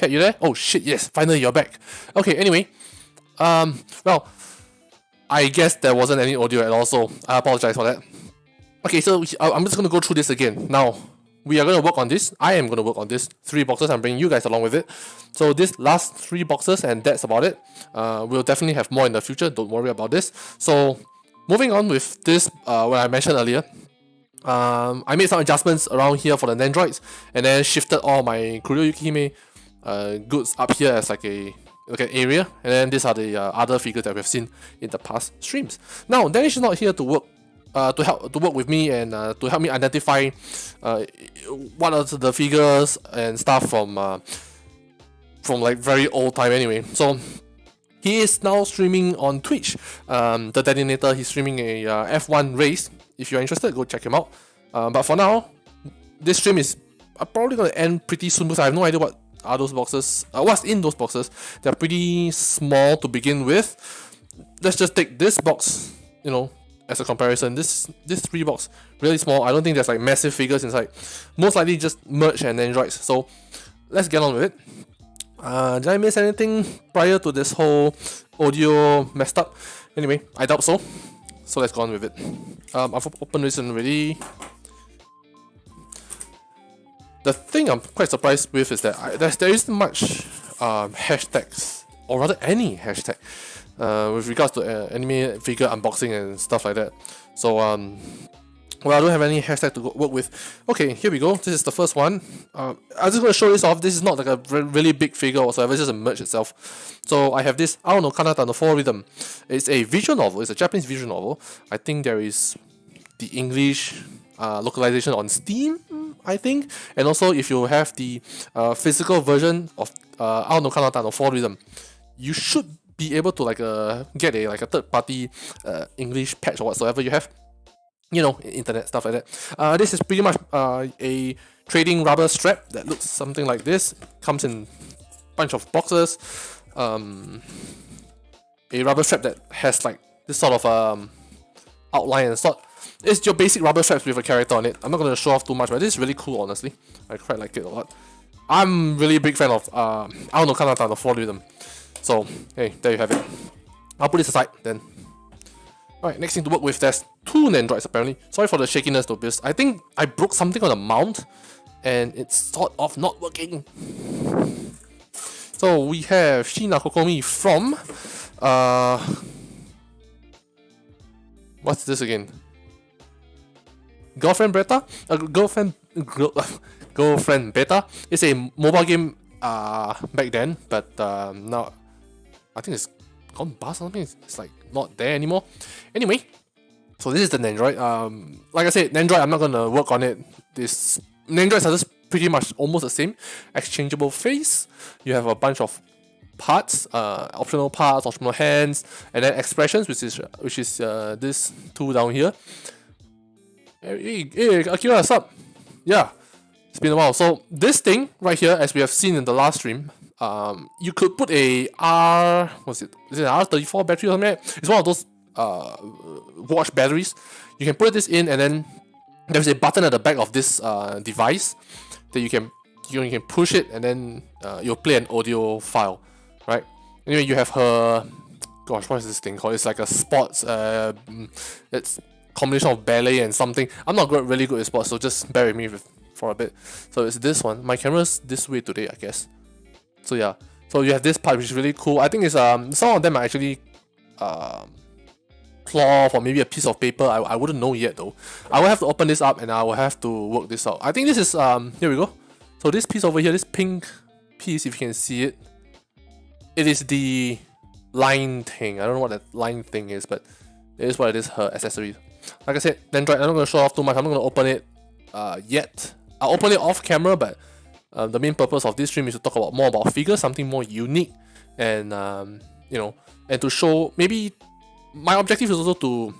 Chat, you there? Oh shit, yes, finally you're back. Okay, anyway, well, I guess there wasn't any audio at all, so I apologize for that. Okay, so I'm just gonna go through this again. Now, we are gonna work on this. I am gonna work on this 3 boxes. I'm bringing you guys along with it. So this last 3 boxes, and that's about it. We'll definitely have more in the future. Don't worry about this. So moving on with this, what I mentioned earlier. I made some adjustments around here for the Nandroids, and then shifted all my Kuryo Yukihime goods up here as like an area, and then these are the other figures that we've seen in the past streams. Now, Danish is not here to work to work with me and to help me identify what are the figures and stuff from like very old time anyway. So he is now streaming on Twitch. The Detonator, he's streaming a F1 race. If you're interested, go check him out. But for now, this stream is probably going to end pretty soon because I have no idea what are those boxes, what's in those boxes. They're pretty small to begin with. Let's just take this box, you know, as a comparison. This 3 box, really small. I don't think there's like massive figures inside. Most likely just merch and Nandroids. So let's get on with it. Did I miss anything prior to this whole audio messed up? Anyway, I doubt so. So let's go on with it. I've opened this already. The thing I'm quite surprised with is that there isn't much hashtags, or rather any hashtag, with regards to anime figure unboxing and stuff like that. So well, I don't have any hashtag to work with. Okay, here we go. This is the first one. I'm just going to show this off. This is not like a really big figure whatsoever. It's just a merch itself. So I have this Ao no Kanata no 4 Rhythm. It's a visual novel. It's a Japanese visual novel. I think there is the English localization on Steam, I think. And also, if you have the physical version of Ao no Kanata no 4 Rhythm, you should be able to like get a third-party English patch or whatsoever you have. You know, internet stuff like that. This is pretty much a trading rubber strap that looks something like this. Comes in a bunch of boxes. A rubber strap that has like this sort of outline and sort. It's your basic rubber straps with a character on it. I'm not going to show off too much, but this is really cool, honestly. I quite like it a lot. I'm really a big fan of Ao no Kanata no 4 Rhythm. So, hey, there you have it. I'll put this aside then. Alright, next thing to work with, there's 2 Nandroids apparently. Sorry for the shakiness though, because I think I broke something on the mount and it's sort of not working. So we have Shina Kokomi from what's this again? Girlfriend Beta? Girlfriend Beta. It's a mobile game back then, but now I think it's gone bust or something. It's like not there anymore. Anyway, so this is the Nandroid. Like I said, Nandroid, I'm not gonna work on it. This Nandroids are just pretty much almost the same. Exchangeable face. You have a bunch of parts, optional hands, and then expressions, which is this 2 down here. Hey, Akira, what's up? Yeah, it's been a while. So this thing right here, as we have seen in the last stream, you could put a is it an R34 battery or something? It's one of those watch batteries. You can put this in, and then there's a button at the back of this device that you can push it, and then you'll play an audio file, right? Anyway, you have her. Gosh, what is this thing called? It's like a sports. It's combination of ballet and something. I'm not really good at sports, so just bear with me for a bit. So it's this one. My camera's this way today, I guess. So yeah, so you have this part, which is really cool. I think it's some of them are actually cloth or maybe a piece of paper. I wouldn't know yet though. I will have to open this up and I will have to work this out. I think this is here we go. So this piece over here, this pink piece, if you can see it, it is the line thing. I don't know what that line thing is, but it is what it is, her accessory. Like I said, Nandroid, I'm not going to show off too much. I'm not going to open it yet. I'll open it off camera, but the main purpose of this stream is to talk more about figures, something more unique, and you know, and to show. Maybe my objective is also to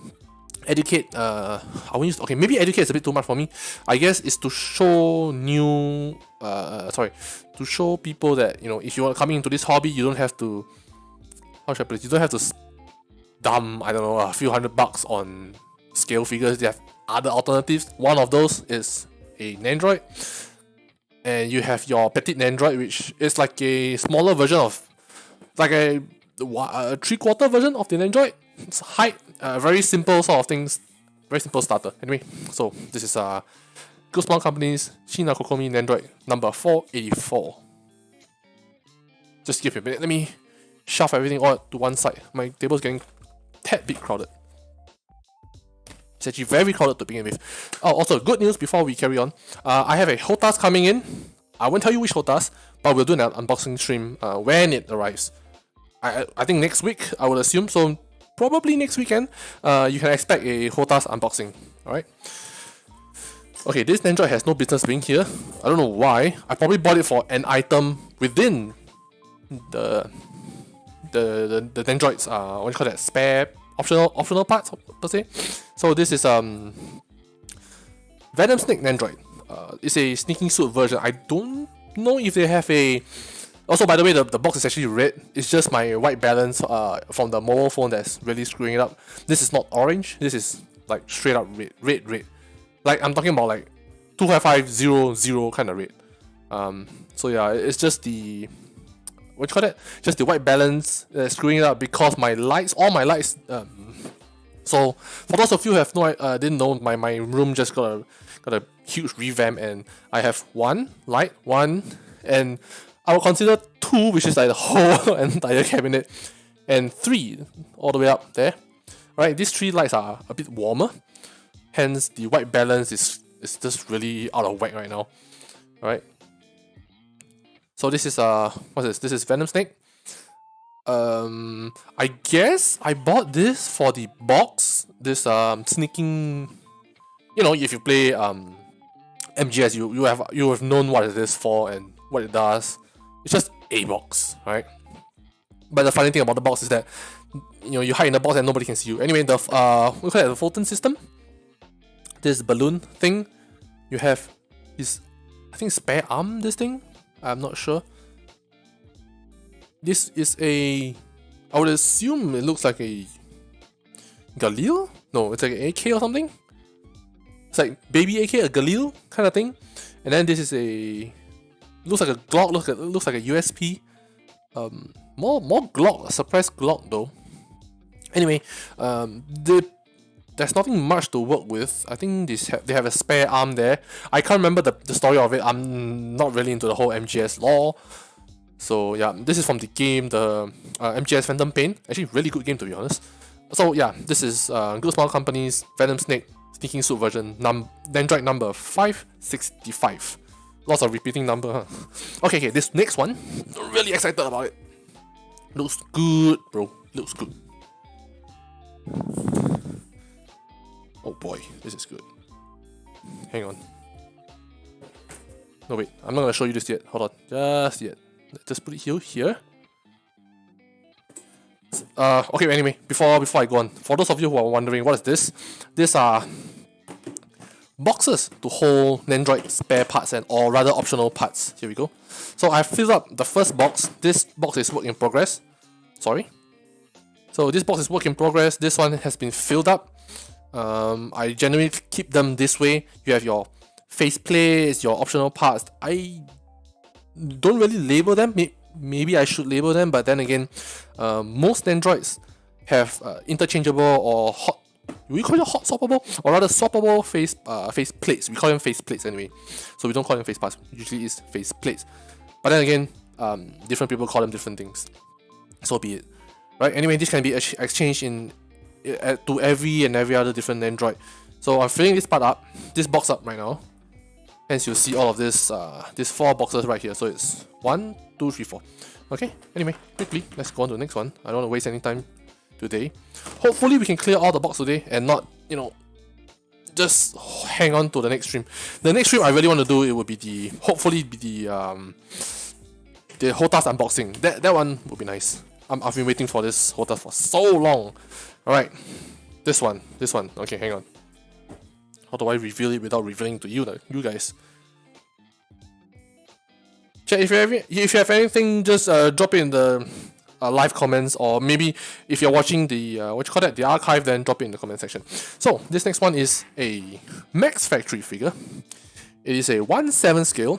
educate. Maybe educate is a bit too much for me. I guess is to show to show people that, you know, if you are coming into this hobby, you don't have to. How should I put it? You don't have to dump, I don't know, a few $100 on scale figures. They have other alternatives. One of those is a Nandroid. and you have your petite Nandroid, which is like a smaller version of, like a 3/4 version of the Nandroid. It's height, very simple sort of things, very simple starter. Anyway, so this is Good Small Company's Shina Kokomi Nandroid number 484. Just give me a minute. Let me shove everything all to one side. My table's getting a tad bit crowded. It's actually very crowded to begin with. Oh, also, good news before we carry on. I have a HOTAS coming in. I won't tell you which HOTAS, but we'll do an unboxing stream when it arrives. I think next week, I would assume. So, probably next weekend, you can expect a HOTAS unboxing. Alright? Okay, this Nandroid has no business being here. I don't know why. I probably bought it for an item within the Nandroid's, what do you call that? Spare optional parts per se. So this is Venom Snake Nandroid. It's a sneaking suit version. I don't know if they have a. Also, by the way, the box is actually red. It's just my white balance from the mobile phone that's really screwing it up. This is not orange. This is like straight up red. Like I'm talking about like 25500 kind of red. So yeah, it's just the, what do you call that? Just the white balance screwing it up because all my lights. So for those of you who have didn't know, my room just got a huge revamp, and I have one light, and I would consider two, which is like the whole entire cabinet, and three all the way up there. Right, these three lights are a bit warmer, hence the white balance is just really out of whack right now. Alright. So this is what's this? This is Venom Snake. I guess I bought this for the box. This sneaking, you know, if you play MGS, you have known what it is for and what it does. It's just a box, right? But the funny thing about the box is that, you know, you hide in the box and nobody can see you. Anyway, the we call it the Fulton system. This balloon thing, you have this, I think, spare arm. This thing, I'm not sure. This is a, I would assume it looks like a Galil? No, it's like an AK or something. It's like baby AK, a Galil kind of thing. And then this is a, looks like a Glock, looks like a USP. More Glock, a suppressed Glock though. Anyway, there's nothing much to work with. I think they have a spare arm there. I can't remember the story of it. I'm not really into the whole MGS lore. So yeah, this is from the game, the MGS Phantom Pain. Actually, really good game to be honest. So yeah, this is Good Small Company's Venom Snake Sneaking Suit version, Nandroid number 565. Lots of repeating number, huh? Okay, this next one, really excited about it. Looks good, bro. Looks good. Oh boy, this is good. Hang on. No wait, I'm not gonna show you this yet. Hold on, just yet. Let's put it here. Okay, anyway, before I go on, for those of you who are wondering what is this, these are boxes to hold Nandroid spare parts or rather optional parts. Here we go. So I filled up the first box. This box is work in progress. Sorry. So this box is work in progress. This one has been filled up. I generally keep them this way. You have your face plates, your optional parts. I don't really label them. Maybe I should label them, but then again, most Nandroids have interchangeable or hot. We call it hot swappable, or rather swappable face plates. We call them face plates anyway, so we don't call them face parts. Usually it's face plates. But then again, different people call them different things. So be it. Right? Anyway, this can be exchanged to every other different Nandroid. So I'm filling this part up, this box up right now. Hence you'll see all of this, these 4 boxes right here. So it's 1, 2, 3, 4. Okay, anyway, quickly, let's go on to the next one. I don't want to waste any time today. Hopefully we can clear all the box today and not, you know, just hang on to the next stream. The next stream I really want to do, it would be hopefully the HOTAS unboxing. That one would be nice. I've been waiting for this HOTAS for so long. Alright, this one. Okay, hang on. How do I reveal it without revealing to you guys? Chat, if you have anything, just drop it in the live comments, or maybe if you're watching the the archive, then drop it in the comment section. So this next one is a Max Factory figure. It is a 1/7 scale.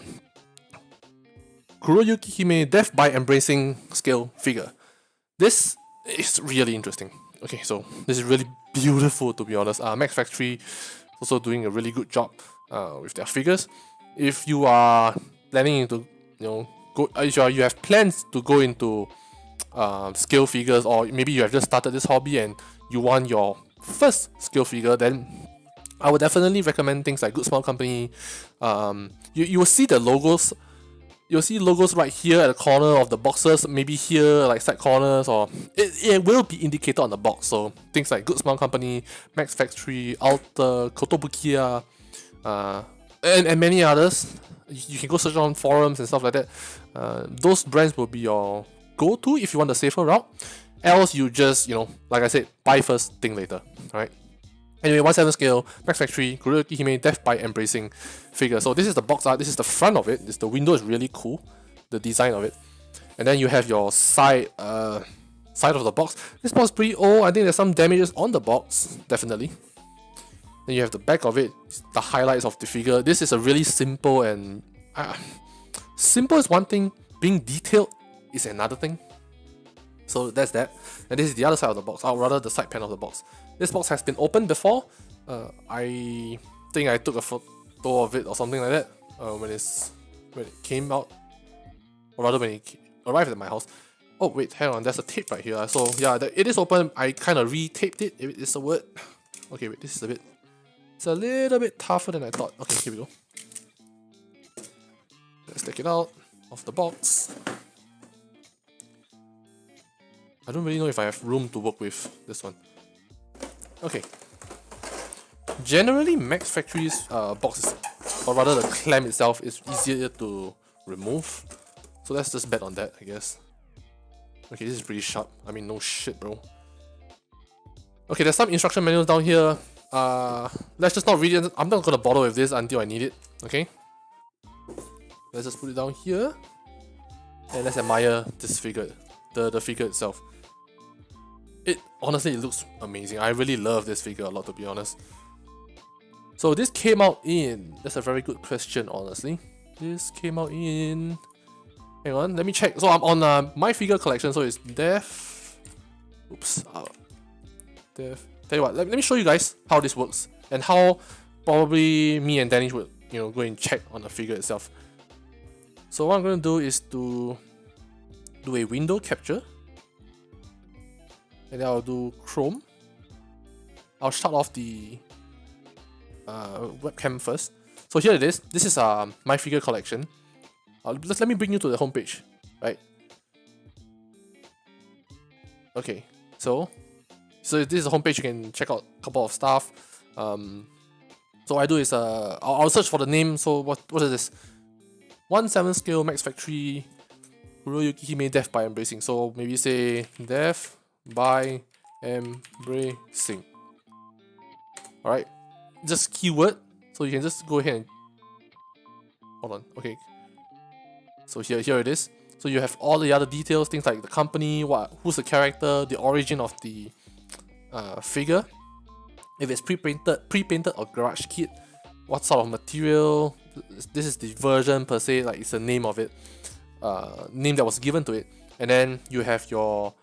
Kuroyuki Hime Death by Embracing scale figure. This is really interesting. Okay, so this is really beautiful, to be honest. Max Factory is also doing a really good job with their figures. If you are planning to, if you have plans to go into scale figures, or maybe you have just started this hobby and you want your first scale figure, then I would definitely recommend things like Good Smile Company. You will see the logos. You'll see logos right here at the corner of the boxes, maybe here, like side corners, or it will be indicated on the box. So things like Good Smile Company, Max Factory, Alter, Kotobukiya, and many others. You can go search on forums and stuff like that. Those brands will be your go-to if you want the safer route. Else you just, like I said, buy first, think later. Alright. Anyway, 1/7 scale, Max Factory, Kuroyuki Hime Death by Embracing figure. So this is the box art, this is the front of it. The window is really cool, the design of it. And then you have your side of the box. This box is pretty old. I think there's some damages on the box, definitely. Then you have the back of it, the highlights of the figure. This is a really simple and... simple is one thing, being detailed is another thing. So that's that. And this is the other side of the box, or rather the side panel of the box. This box has been opened before. I think I took a photo of it or something like that when it came out, or rather when it arrived at my house. Oh wait, hang on, there's a tape right here. So yeah, it is open. I kind of re-taped it, if it is a word. Okay, wait, it's a little bit tougher than I thought. Okay, here we go. Let's take it out of the box. I don't really know if I have room to work with this one. Okay. Generally, Max Factory's boxes, or rather the clamp itself, is easier to remove. So let's just bet on that, I guess. Okay, this is pretty sharp. I mean, no shit, bro. Okay, there's some instruction manuals down here. Let's just not read it. I'm not gonna bother with this until I need it. Okay. Let's just put it down here, and let's admire this figure, the figure itself. Honestly, it looks amazing. I really love this figure a lot, to be honest. So this came out in... That's a very good question, honestly. This came out in... Hang on, let me check. So I'm on my figure collection, so it's Death... Oops. Death... Tell you what, let me show you guys how this works, and how probably me and Danny would, go and check on the figure itself. So what I'm going to do is to do a window capture. And then I'll do Chrome. I'll shut off the webcam first. So here it is. This is my figure collection. Let me bring you to the homepage, right? Okay, so this is the homepage. You can check out a couple of stuff. So what I do is I'll search for the name. So what is this? 1/7 scale Max Factory Kuroyuki Hime Death by Embracing. So maybe say Death by Embracing. Alright, just keyword, so you can just go ahead and hold on. Okay, so here it is. So you have all the other details, things like the company, who's the character, the origin of the figure, if it's pre-painted or garage kit, what sort of material. This is the version per se, like it's the name of it, name that was given to it. And then you have your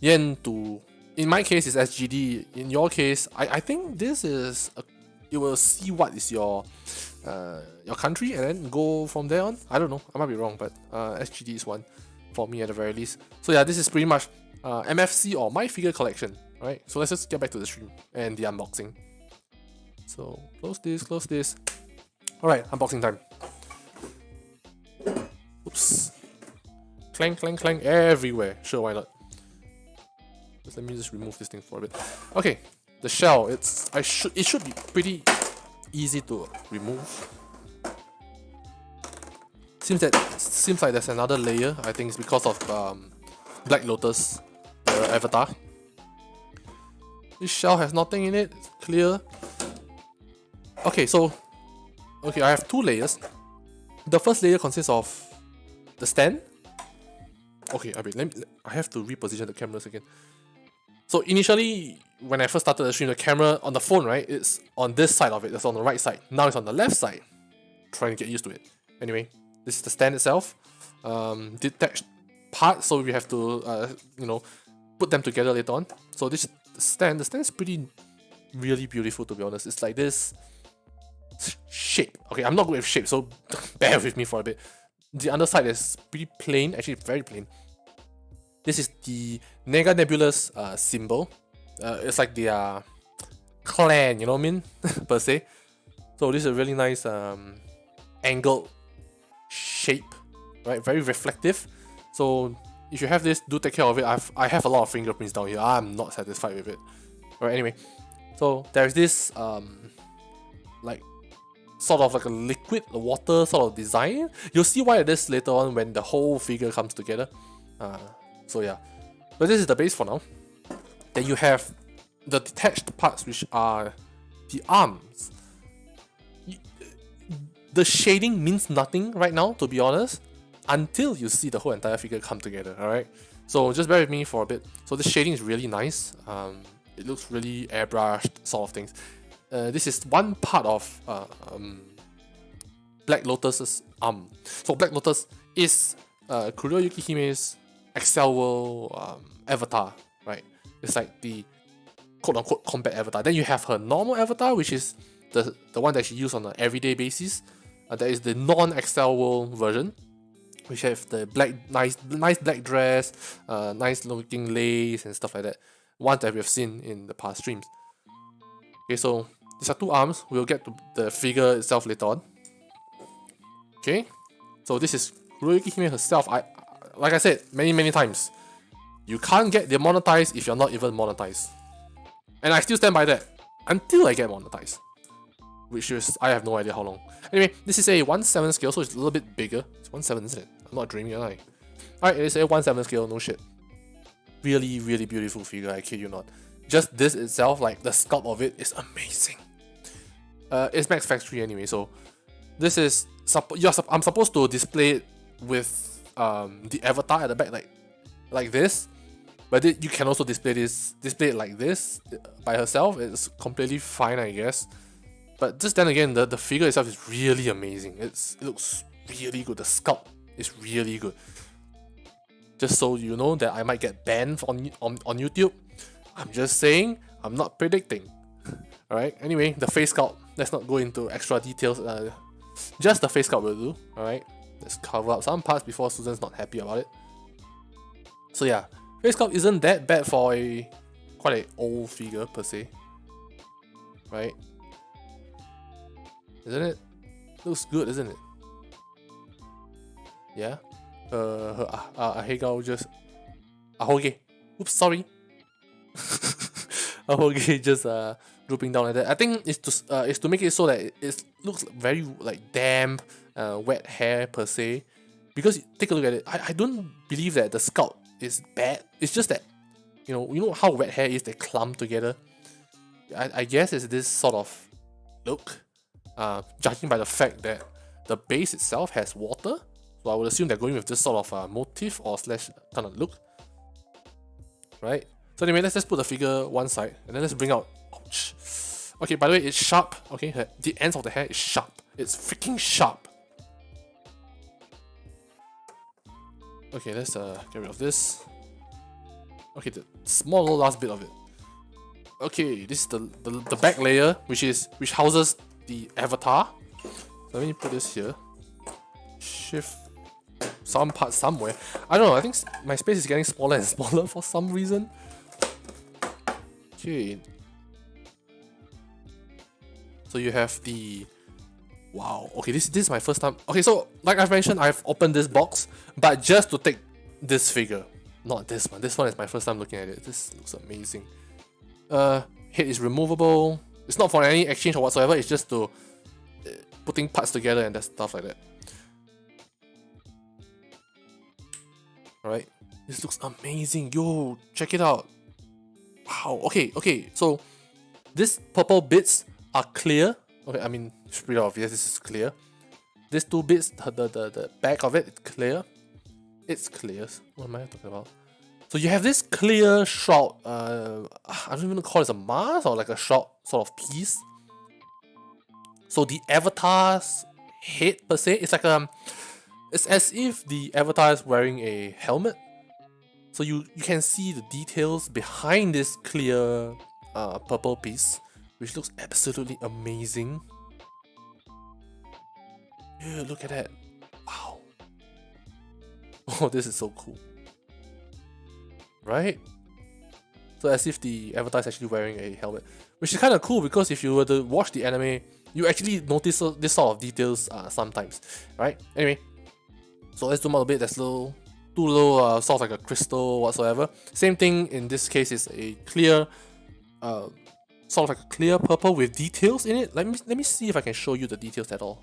yen to, in my case it's SGD, in your case I think this is you will see what is your country and then go from there on. I don't know, I might be wrong, but SGD is one for me at the very least. So yeah, this is pretty much MFC or my figure collection, right? So let's just get back to the stream and the unboxing. So close this. Alright, unboxing time. Oops. Clang, clang, clang everywhere. Sure, why not? Let me just remove this thing for a bit. Okay, the shell. It should be pretty easy to remove. Seems like there's another layer. I think it's because of Black Lotus, the avatar. This shell has nothing in it. It's clear. Okay, so I have two layers. The first layer consists of the stand. Okay, I have to reposition the cameras again. So initially, when I first started the stream, the camera on the phone, right, it's on this side of it, it's on the right side. Now it's on the left side. Trying to get used to it. Anyway, this is the stand itself. detached parts, so we have to you know, put them together later on. So this stand, the stand is really beautiful, to be honest. It's like this shape. Okay, I'm not good with shape, so bear with me for a bit. The underside is pretty plain, actually very plain. This is the Nega Nebula's symbol. It's like their clan, you know what I mean, per se. So this is a really nice angled shape, right? Very reflective. So if you have this, do take care of it. I have a lot of fingerprints down here. I'm not satisfied with it. Alright, anyway. So there's this like sort of like a liquid water sort of design. You'll see why it is later on when the whole figure comes together. So yeah. But this is the base for now. Then you have the detached parts, which are the arms. The shading means nothing right now, to be honest, until you see the whole entire figure come together, alright? So just bear with me for a bit. So the shading is really nice. It looks really airbrushed, sort of things. This is one part of Black Lotus's arm. So Black Lotus is Kuryo Yukihime's Excel World avatar, right? It's like the quote-unquote combat avatar. Then you have her normal avatar, which is the one that she uses on an everyday basis. There is the non-Excel World version, which have the nice black dress, nice looking lace and stuff like that. Ones that we have seen in the past streams. Okay, so these are two arms. We'll get to the figure itself later on. Okay, so this is Kuryo Hime herself. Like I said many times, you can't get demonetized if you're not even monetized, and I still stand by that until I get monetized, which is I have no idea how long. Anyway, this is a 1/7 scale, so it's a little bit bigger. It's 1/7, isn't it? I'm not dreaming, am I? Alright, it's a 1/7 scale, no shit. Really beautiful figure, I kid you not. Just this itself, like the sculpt of it is amazing. It's Max Factory anyway, so this is I'm supposed to display it with the avatar at the back like this, but you can also display it like this by herself. It's completely fine, I guess. But just then again, the figure itself is really amazing. It looks really good. The sculpt is really good. Just so you know that I might get banned on YouTube. I'm just saying, I'm not predicting. Alright, anyway, the face sculpt. Let's not go into extra details. Just the face sculpt will do. Alright, let's cover up some parts before Susan's not happy about it. So yeah, face sculpt isn't that bad for quite an old figure per se. Right? Isn't it? Looks good, isn't it? Yeah. Ahegao just Ahoge. Oops, sorry. Ahoge just drooping down like that. I think it's to make it so that it looks very like damp, wet hair per se. Because take a look at it, I don't believe that the sculpt is bad. It's just that you know how wet hair is, they clump together. I guess it's this sort of look. Judging by the fact that the base itself has water, so I would assume they're going with this sort of motif or slash kind of look, right? So anyway, let's just put the figure one side, and then let's bring out. Ouch. Okay, by the way, it's sharp. Okay, the ends of the hair is sharp. It's freaking sharp. Okay, let's get rid of this. Okay, the small little last bit of it. Okay, this is the back layer, which houses the avatar. So let me put this here. Shift some part somewhere. I don't know, I think my space is getting smaller and smaller for some reason. Okay. So you have the... Wow, okay, this is my first time. Okay, so like I've mentioned, I've opened this box, but just to take this figure. Not this one. This one is my first time looking at it. This looks amazing. Head is removable. It's not for any exchange or whatsoever, it's just to putting parts together and that stuff like that. Alright, this looks amazing. Yo, check it out. Wow, okay, so these purple bits are clear. Okay, I mean, it's pretty obvious this is clear. These two bits, the back of it, it's clear. It's clear. What am I talking about? So you have this clear shroud. I don't even call it a mask or like a shroud sort of piece. So the avatar's head per se, it's like It's as if the avatar is wearing a helmet. So you can see the details behind this clear purple piece, which looks absolutely amazing. Yeah, look at that. Wow. Oh, this is so cool. Right? So as if the avatar is actually wearing a helmet. Which is kind of cool because if you were to watch the anime, you actually notice this sort of details sometimes. Right? Anyway. So let's zoom out a bit. There's two little sort of like a crystal whatsoever. Same thing in this case is a clear, sort of like a clear purple with details in it. Let me see if I can show you the details at all.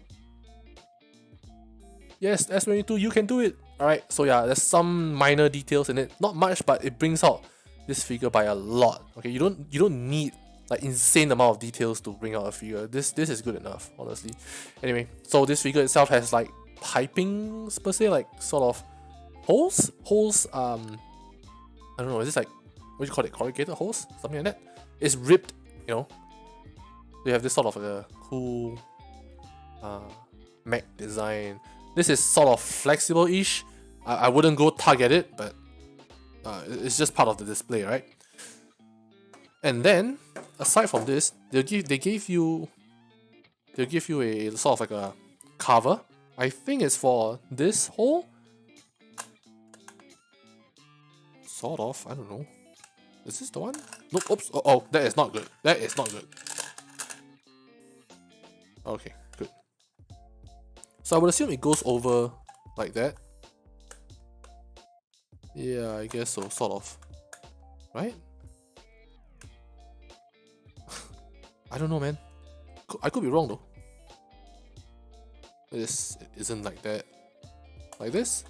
Yes, S22, you can do it. Alright, so yeah, there's some minor details in it. Not much, but it brings out this figure by a lot. Okay, you don't need like insane amount of details to bring out a figure. This is good enough, honestly. Anyway, so this figure itself has like pipings per se, like sort of holes. I don't know, is this like, what do you call it? Corrugated holes? Something like that. It's ribbed, you know. You have this sort of a cool mech design. This is sort of flexible-ish. I wouldn't go tug at it, but it's just part of the display, right? And then, aside from this, they give you a sort of like a cover. I think it's for this hole. Sort of, I don't know. Is this the one? Nope, oops. Oh, that is not good. That is not good. Okay, good. So I would assume it goes over like that. Yeah, I guess so, sort of. Right? I don't know, man. I could be wrong though. It isn't like that. Like this?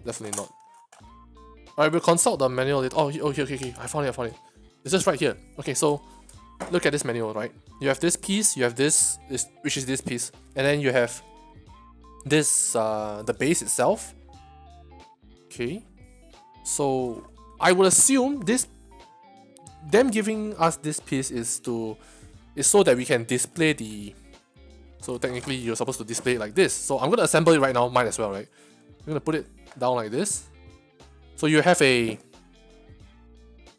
Definitely not. Alright, we'll consult the manual later. Oh, okay. I found it. It's just right here. Okay, so look at this manual, right? You have this piece, you have this which is this piece, and then you have this the base itself. Okay. So I would assume them giving us this piece is so that we can display the. So technically you're supposed to display it like this. So I'm gonna assemble it right now, might as well, right? I'm gonna put it down like this. So you have a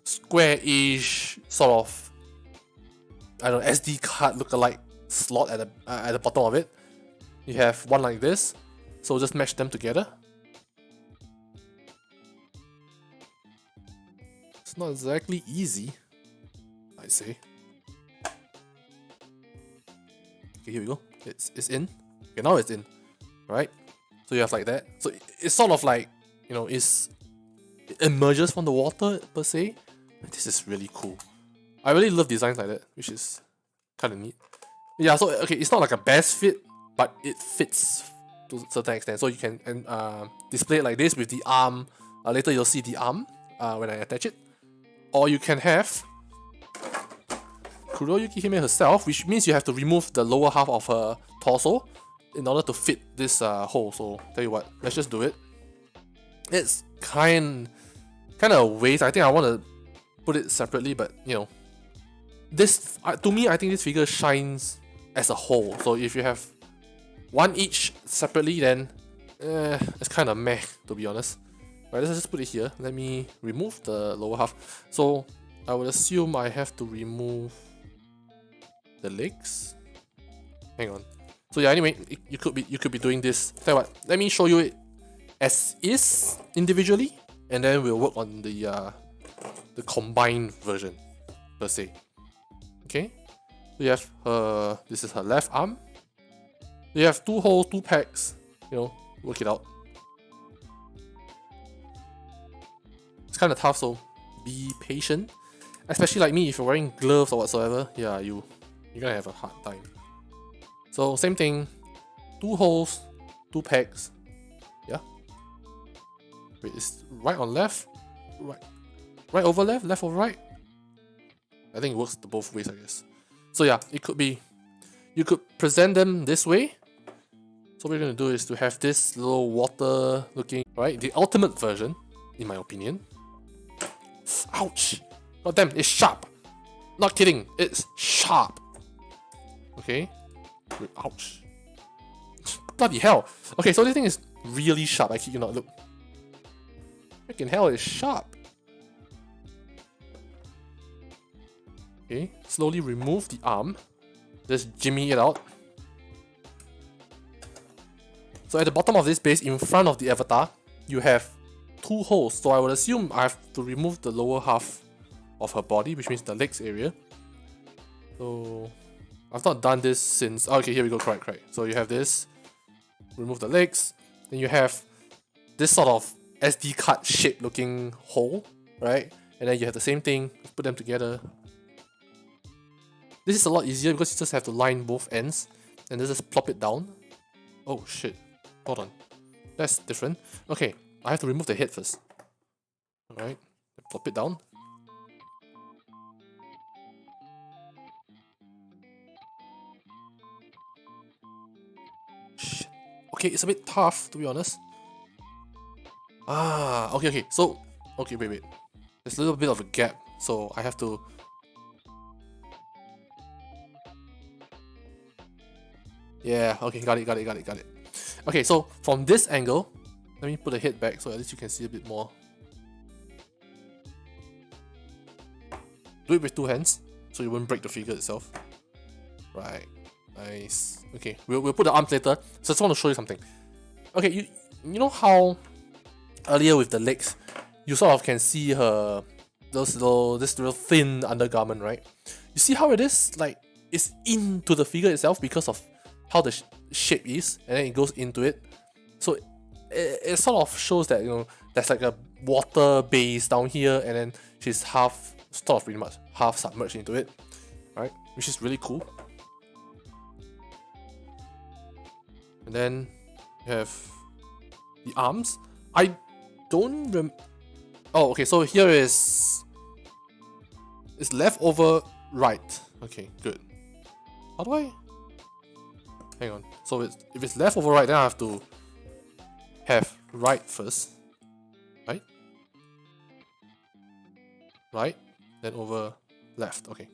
square-ish sort of, I don't know, SD card lookalike slot at the bottom of it. You have one like this. So just mesh them together. It's not exactly easy, I'd say. Okay, here we go. It's in. Okay, now it's in. Right? So you have like that. So it's sort of like, you know, it emerges from the water per se. This is really cool. I really love designs like that, which is kind of neat. Yeah, so okay, it's not like a best fit, but it fits to a certain extent. So you can display it like this with the arm. Later you'll see the arm when I attach it. Or you can have Kuroyuki Hime herself, which means you have to remove the lower half of her torso in order to fit this hole. So tell you what, let's just do it. It's kind of a waste. I think I want to put it separately, but you know, this to me, I think this figure shines as a whole. So if you have one each separately, then it's kind of meh, to be honest. Right, let's just put it here. Let me remove the lower half. So I would assume I have to remove the legs. Hang on. So yeah, anyway, you could be doing this. Tell you what, let me show you it as is individually, and then we'll work on the combined version per se. Okay, so you have her. This is her left arm. You have two holes, two pegs. You know, work it out. It's kind of tough, so be patient. Especially like me, if you're wearing gloves or whatsoever, yeah, you're gonna have a hard time. So same thing, two holes, two pegs. Yeah. Wait, it's right on left, right over left, left over right. I think it works both ways, I guess. So yeah, it could be, you could present them this way. So what we're gonna do is to have this little water looking, right? The ultimate version, in my opinion. Ouch! God damn, it's sharp. Not kidding, it's sharp. Okay. Ouch. Bloody hell. Okay, so this thing is really sharp. I kid you not. Look. Freaking hell, it's sharp. Okay, slowly remove the arm. Just jimmy it out. So at the bottom of this base, in front of the avatar, you have 2 holes. So I would assume I have to remove the lower half of her body, which means the legs area. So I've not done this since... Okay, here we go, correct. So you have this, remove the legs, then you have this sort of SD card shaped looking hole, right? And then you have the same thing, put them together. This is a lot easier because you just have to line both ends and then just plop it down. Oh shit, hold on. That's different. Okay, I have to remove the head first. Alright, plop it down. Shit. Okay, it's a bit tough to be honest. Okay, so, okay, wait. There's a little bit of a gap, so I have to... Yeah, okay, got it. Okay, so from this angle, let me put the head back so at least you can see a bit more. Do it with 2 hands, so you won't break the figure itself. Right, nice. Okay, we'll put the arms later, so I just want to show you something. Okay, you know how earlier with the legs, you sort of can see her this little thin undergarment, right? You see how it is? Like, it's into the figure itself because of how the shape is, and then it goes into it. So it sort of shows that, you know, there's like a water base down here, and then she's pretty much half submerged into it, right? Which is really cool. And then you have the arms. I don't oh, okay, so here is... It's left over right. Okay, good. How do I... Hang on. So if it's left over right, then I have to have right first. Right? Right? Then over left. Okay.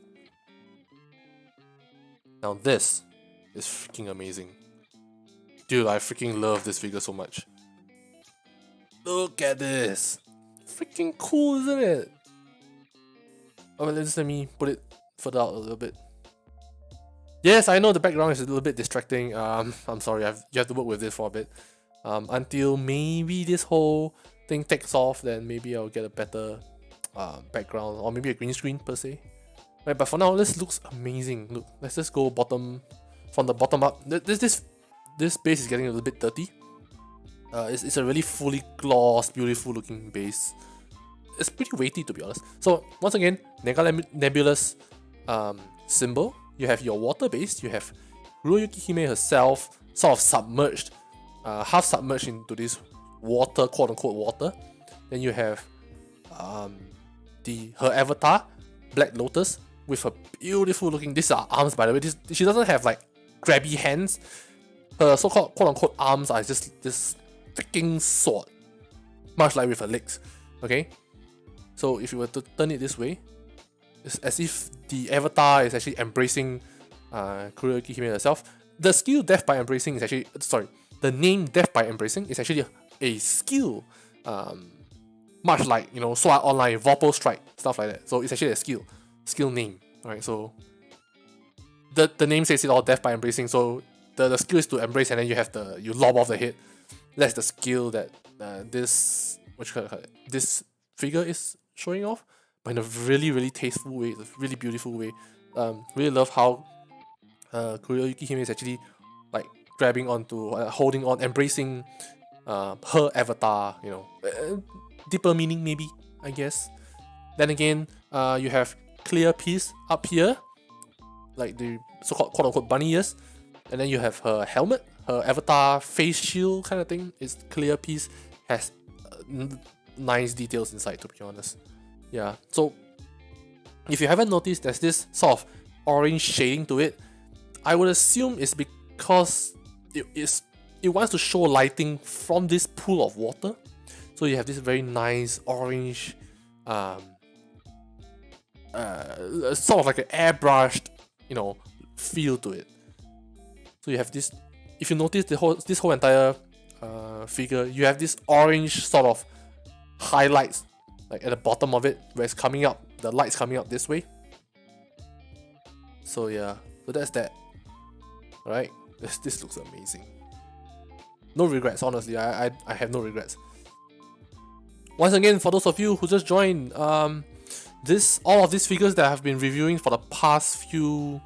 Now this is freaking amazing. Dude, I freaking love this figure so much. Look at this. Freaking cool, isn't it? Oh, let me put it further out a little bit. Yes, I know the background is a little bit distracting. I'm sorry, you have to work with this for a bit. Until maybe this whole thing takes off, then maybe I'll get a better background, or maybe a green screen per se. Right, but for now, this looks amazing. Look, let's just go from the bottom up. This base is getting a little bit dirty. It's a really fully glossed, beautiful looking base. It's pretty weighty to be honest. So once again, Nebula's symbol. You have your water base. You have Kuroyuki Hime herself, sort of submerged, half submerged into this water, quote unquote water. Then you have her avatar, Black Lotus, with her beautiful looking. These are arms, by the way. She doesn't have like grabby hands. Her so-called quote unquote arms are just this freaking sword, much like with her legs. Okay, so if you were to turn it this way, it's as if the avatar is actually embracing Kuroyuki Hime herself. The skill Death by Embracing is actually, sorry, the name Death by Embracing is actually a skill, much like, you know, Sword Art Online, Vorpal Strike, stuff like that. So it's actually a skill name. Alright, so the name says it all, Death by Embracing. So the skill is to embrace, and then you lob off the head. That's the skill that this figure is showing off, but in a really, really tasteful way, a really beautiful way. Really love how Kuroyuki Hime is actually like grabbing onto, holding on, embracing her avatar. You know, deeper meaning maybe, I guess. Then again, you have clear piece up here, like the so-called quote-unquote bunny ears, and then you have her helmet, her avatar face shield kind of thing. It's clear piece, has nice details inside, to be honest. Yeah, so if you haven't noticed, there's this sort of orange shading to it. I would assume it's because it wants to show lighting from this pool of water. So you have this very nice orange, sort of like an airbrushed, you know, feel to it. So you have this. If you notice, this whole entire figure, you have this orange sort of highlights like at the bottom of it where it's coming up, the light's coming up this way. So yeah, so that's that. Alright, this looks amazing. No regrets, honestly. I have no regrets. Once again, for those of you who just joined, all of these figures that I've been reviewing for the past few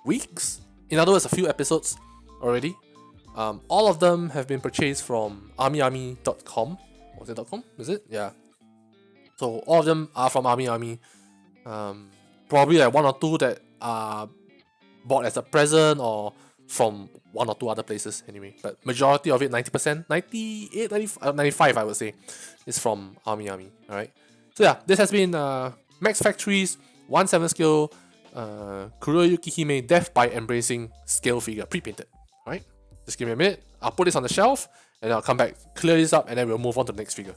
weeks, in other words, a few episodes already, all of them have been purchased from armyarmy.com. Was it .com? Is it? Yeah. So all of them are from Army. Probably like one or two that are bought as a present or from one or two other places anyway. But majority of it, 90%, 98, 95 I would say, is from Army. Alright. So yeah, this has been Max Factory's 1/7 scale Kuroyuki Hime Death by Embracing scale figure, pre-painted. Alright. Just give me a minute. I'll put this on the shelf and I'll come back, clear this up, and then we'll move on to the next figure.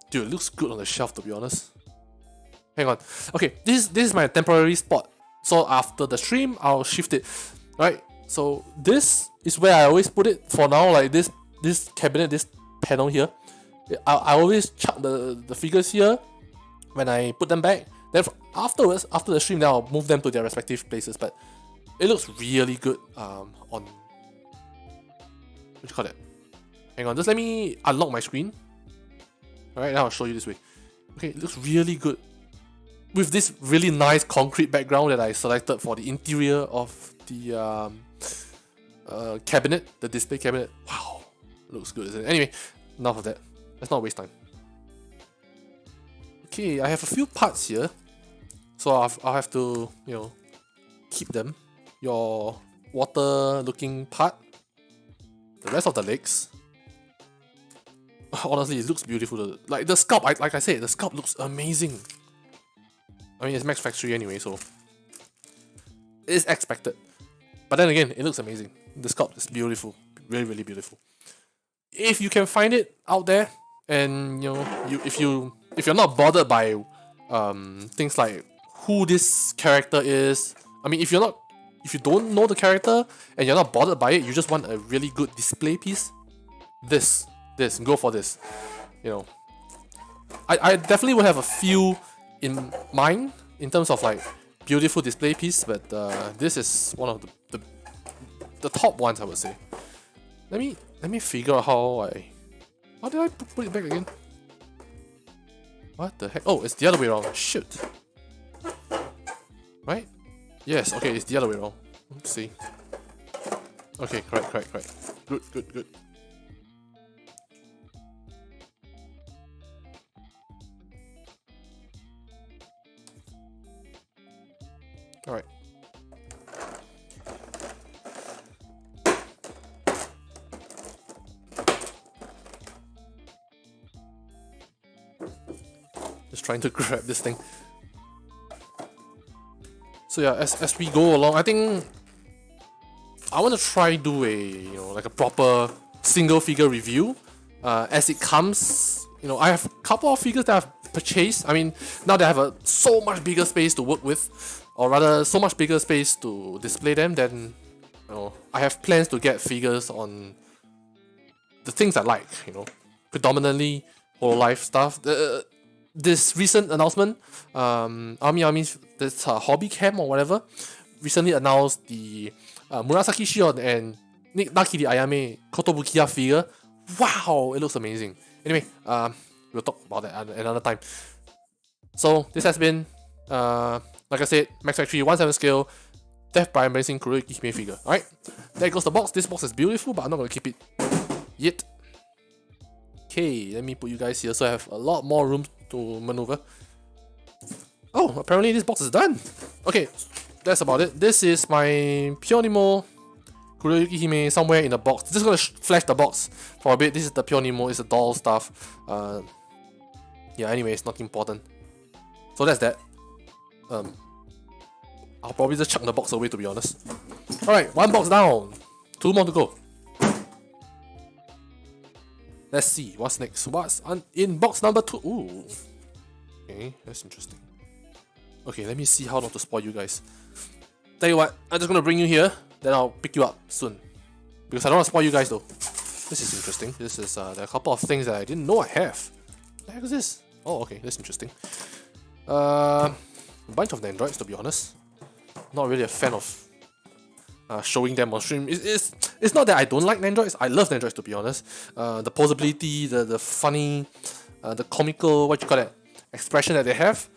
Dude, it looks good on the shelf, to be honest. Hang on. Okay, this is my temporary spot. So after the stream, I'll shift it. Right? So this is where I always put it for now, like this cabinet, this panel here. I always chuck the figures here when I put them back. Then afterwards, after the stream, then I'll move them to their respective places. But it looks really good on... What do you call it? Hang on, just let me unlock my screen. Alright, now I'll show you this way. Okay, it looks really good. With this really nice concrete background that I selected for the interior of the cabinet, the display cabinet. Wow, looks good, isn't it? Anyway, enough of that. Let's not waste time. Okay, I have a few parts here. So I'll have to, keep them. Your water looking part. The rest of the legs. Honestly, it looks beautiful. Like the sculpt, like I said, the sculpt looks amazing. I mean, it's Max Factory anyway, so it's expected. But then again, it looks amazing. The sculpt is beautiful, really, really beautiful. If you can find it out there, and if you're not bothered by things like who this character is. I mean, if you don't know the character and you're not bothered by it, you just want a really good display piece. Go for this. I definitely will have a few in mind in terms of like beautiful display piece, but this is one of the top ones, I would say. Let me figure out how did I put it back again? What the heck? Oh, it's the other way around. Shoot. Right? Yes. Okay, it's the other way around. Let's see. Okay, correct. Good. Alright. Just trying to grab this thing. So yeah, as we go along, I think I want to try do a like a proper single figure review as it comes. I have a couple of figures that I've purchased. I mean, now that I have so much bigger space to work with, or rather so much bigger space to display them, then I have plans to get figures on the things I like, predominantly Hololive stuff. This recent announcement, Army's this hobby camp or whatever, recently announced the Murasaki Shion and Naki the Ayame Kotobukiya figure. Wow, it looks amazing. Anyway, we'll talk about that another time. So this has been, like I said, Max Factory 1/7 scale Death by Embracing Kuroyuki Hime figure. Alright, there goes the box. This box is beautiful, but I'm not going to keep it yet. Okay, let me put you guys here so I have a lot more room to maneuver. Oh, apparently this box is done. Okay, that's about it. This is my Pionimo Kuroyuki Hime somewhere in the box. Just gonna flash the box for a bit. This is the Pionimo, it's the doll stuff. Yeah, anyway, it's not important. So that's that. I'll probably just chuck the box away, to be honest. Alright, one box down. Two more to go. Let's see, what's next? What's in box number 2? Ooh. Okay, that's interesting. Okay, let me see how not to spoil you guys. Tell you what, I'm just gonna bring you here, then I'll pick you up soon. Because I don't want to spoil you guys though. This is interesting. This is there are a couple of things that I didn't know I have. What the heck is this? Oh, okay, that's interesting. A bunch of Nandroids, to be honest. Not really a fan of showing them on stream. It's not that I don't like Nandroids. I love Nandroids, to be honest. The posability, the funny, the comical, what you call it, expression that they have.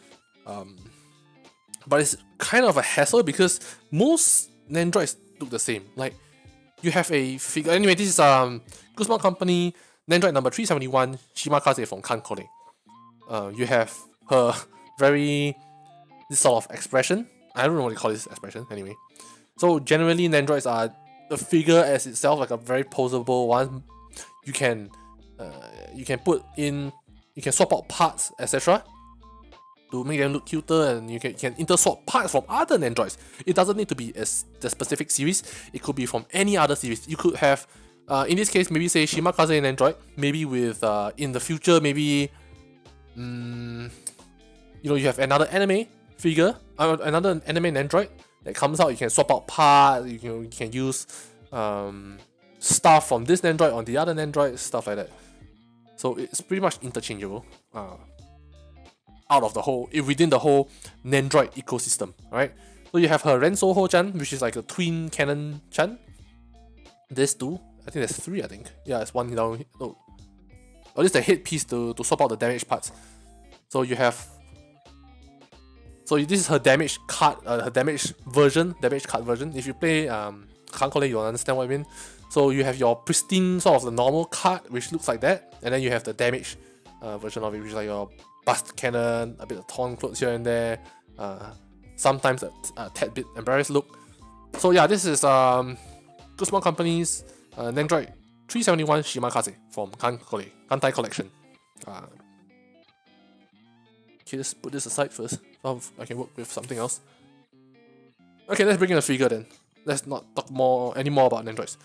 But it's kind of a hassle because most Nandroids look the same. Like, you have a figure. Anyway, this is Guzman Company Nandroid number 371, Shina Kokomi from Kankole. You have her this sort of expression. I don't know what you call this expression anyway. So generally Nandroids are the figure as itself, like a very posable one. You can swap out parts, etc. to make them look cuter, and you can interswap parts from other Nandroids. It doesn't need to be the specific series. It could be from any other series. You could have, in this case, maybe say Shina Kokomi Nandroid. Maybe with in the future, maybe you have another anime figure, another anime Nandroid that comes out. You can swap out parts. You can use stuff from this Nandroid on the other Nandroid, stuff like that. So it's pretty much interchangeable. Out of the whole, within the whole Nandroid ecosystem, alright? So you have her Renso Ho-chan, which is like a twin cannon chan. There's two. I think there's three, I think. Yeah, it's one down. Oh, this is the headpiece to swap out the damaged parts. So you have. So this is her damaged card, her damaged card version. If you play Kankole, you'll understand what I mean. So you have your pristine sort of the normal card, which looks like that, and then you have the damaged version of it, which is like your bust cannon, a bit of torn clothes here and there, sometimes a tad bit embarrassed look. So yeah, this is Guzman Company's Nandroid 371 Shina Kokomi from Kantai Collection. Okay, let's put this aside first, so I can work with something else. Okay, let's bring in a figure then. Let's not talk any more about Nandroids.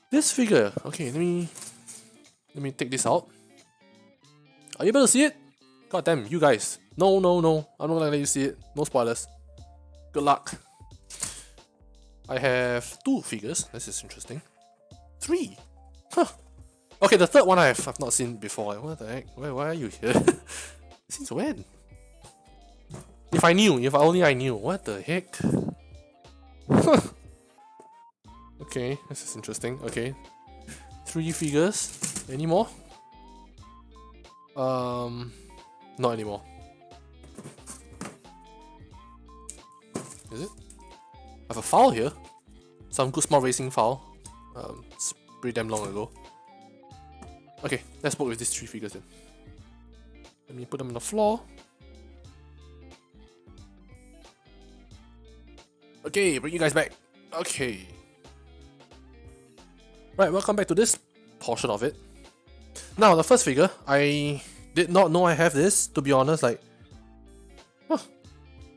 This figure, okay, let me take this out. Are you able to see it? God damn, you guys. No. I'm not gonna let you see it. No spoilers. Good luck. I have 2 figures. This is interesting. 3. Huh. Okay, the third one I've not seen before. What the heck? Why are you here? Since when? If only I knew. What the heck? Huh. Okay, this is interesting. Okay. 3 figures. Any more? Not anymore. Is it? I have a file here. Some good small racing file. It's pretty damn long ago. Okay, let's work with these 3 figures then. Let me put them on the floor. Okay, bring you guys back. Okay. Right, welcome back to this portion of it. Now, the first figure, I did not know I have this, to be honest. Like,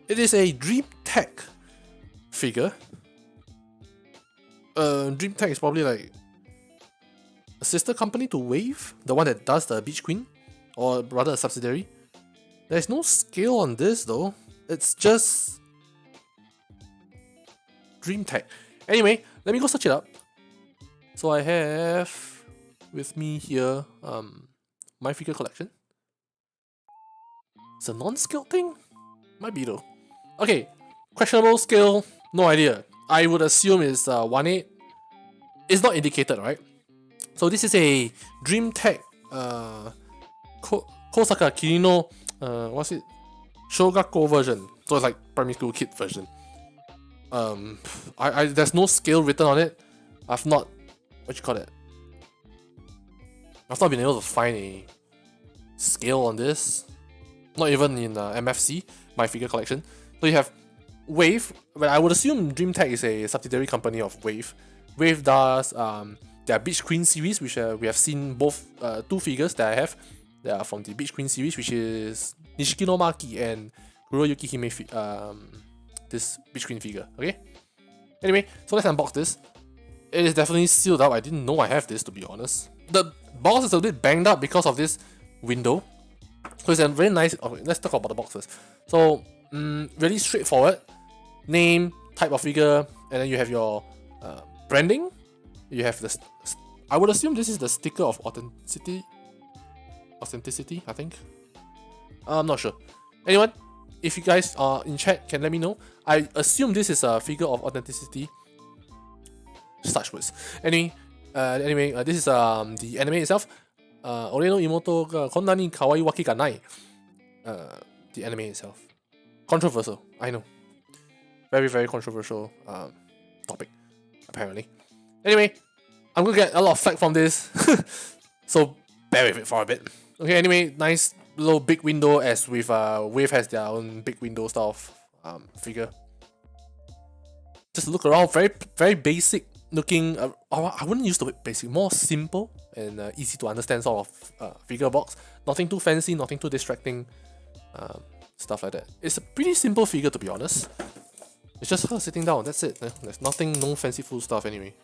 it is a Dream Tech figure. Dream Tech is probably like a sister company to Wave, the one that does the Beach Queen, or rather a subsidiary. There's no scale on this though. It's just Dream Tech. Anyway, let me go search it up. So I have with me here my figure collection. It's a non-scaled thing? Might be though. Okay, questionable scale, no idea. I would assume it's 1/8. It's not indicated, right? So this is a Dream Tech Kosaka Kirino what's it? Shogakko version. So it's like primary school kid version. There's no scale written on it. I've not I've not been able to find a scale on this. Not even in MFC, my figure collection. So you have Wave, but I would assume Dream Tech is a subsidiary company of Wave. Wave does their Beach Queen series, which we have seen both 2 figures that I have. They are from the Beach Queen series, which is Nishiki no Maki and Kuroyuki Hime, this Beach Queen figure. Okay. Anyway, so let's unbox this. It is definitely sealed up. I didn't know I have this, to be honest. The box is a bit banged up because of this window. So it's a very nice. Okay, let's talk about the box first. So, really straightforward. Name, type of figure, and then you have your branding. You have the I would assume this is the sticker of authenticity, I think. I'm not sure. Anyone, if you guys are in chat, can let me know. I assume this is a figure of authenticity. Such words. Anyway, this is the anime itself. 俺の妹がこんなに可愛いわけがない。The anime itself. Controversial, I know. Very, very controversial topic, apparently. Anyway, I'm gonna get a lot of flack from this, so bear with it for a bit. Okay, anyway, nice little big window as with Wave has their own big window style of figure. Just look around, very, very basic looking. I wouldn't use the word basic, more simple and easy to understand sort of figure box. Nothing too fancy, nothing too distracting, stuff like that. It's a pretty simple figure, to be honest. It's just her sitting down, that's it. There's nothing, no fanciful stuff anyway.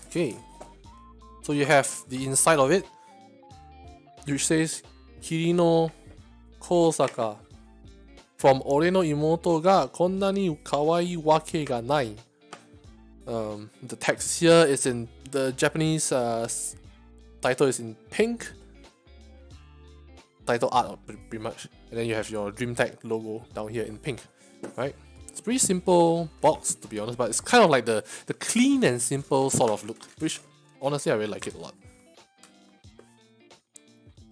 Okay, so you have the inside of it, which says Kirino Kosaka from Ore no imoto ga konna ni kawaii wake ga nai. The text here is in the Japanese title is in pink. Title art pretty much, and then you have your DreamTech logo down here in pink, right? It's a pretty simple box, to be honest, but it's kind of like the clean and simple sort of look, which honestly I really like it a lot.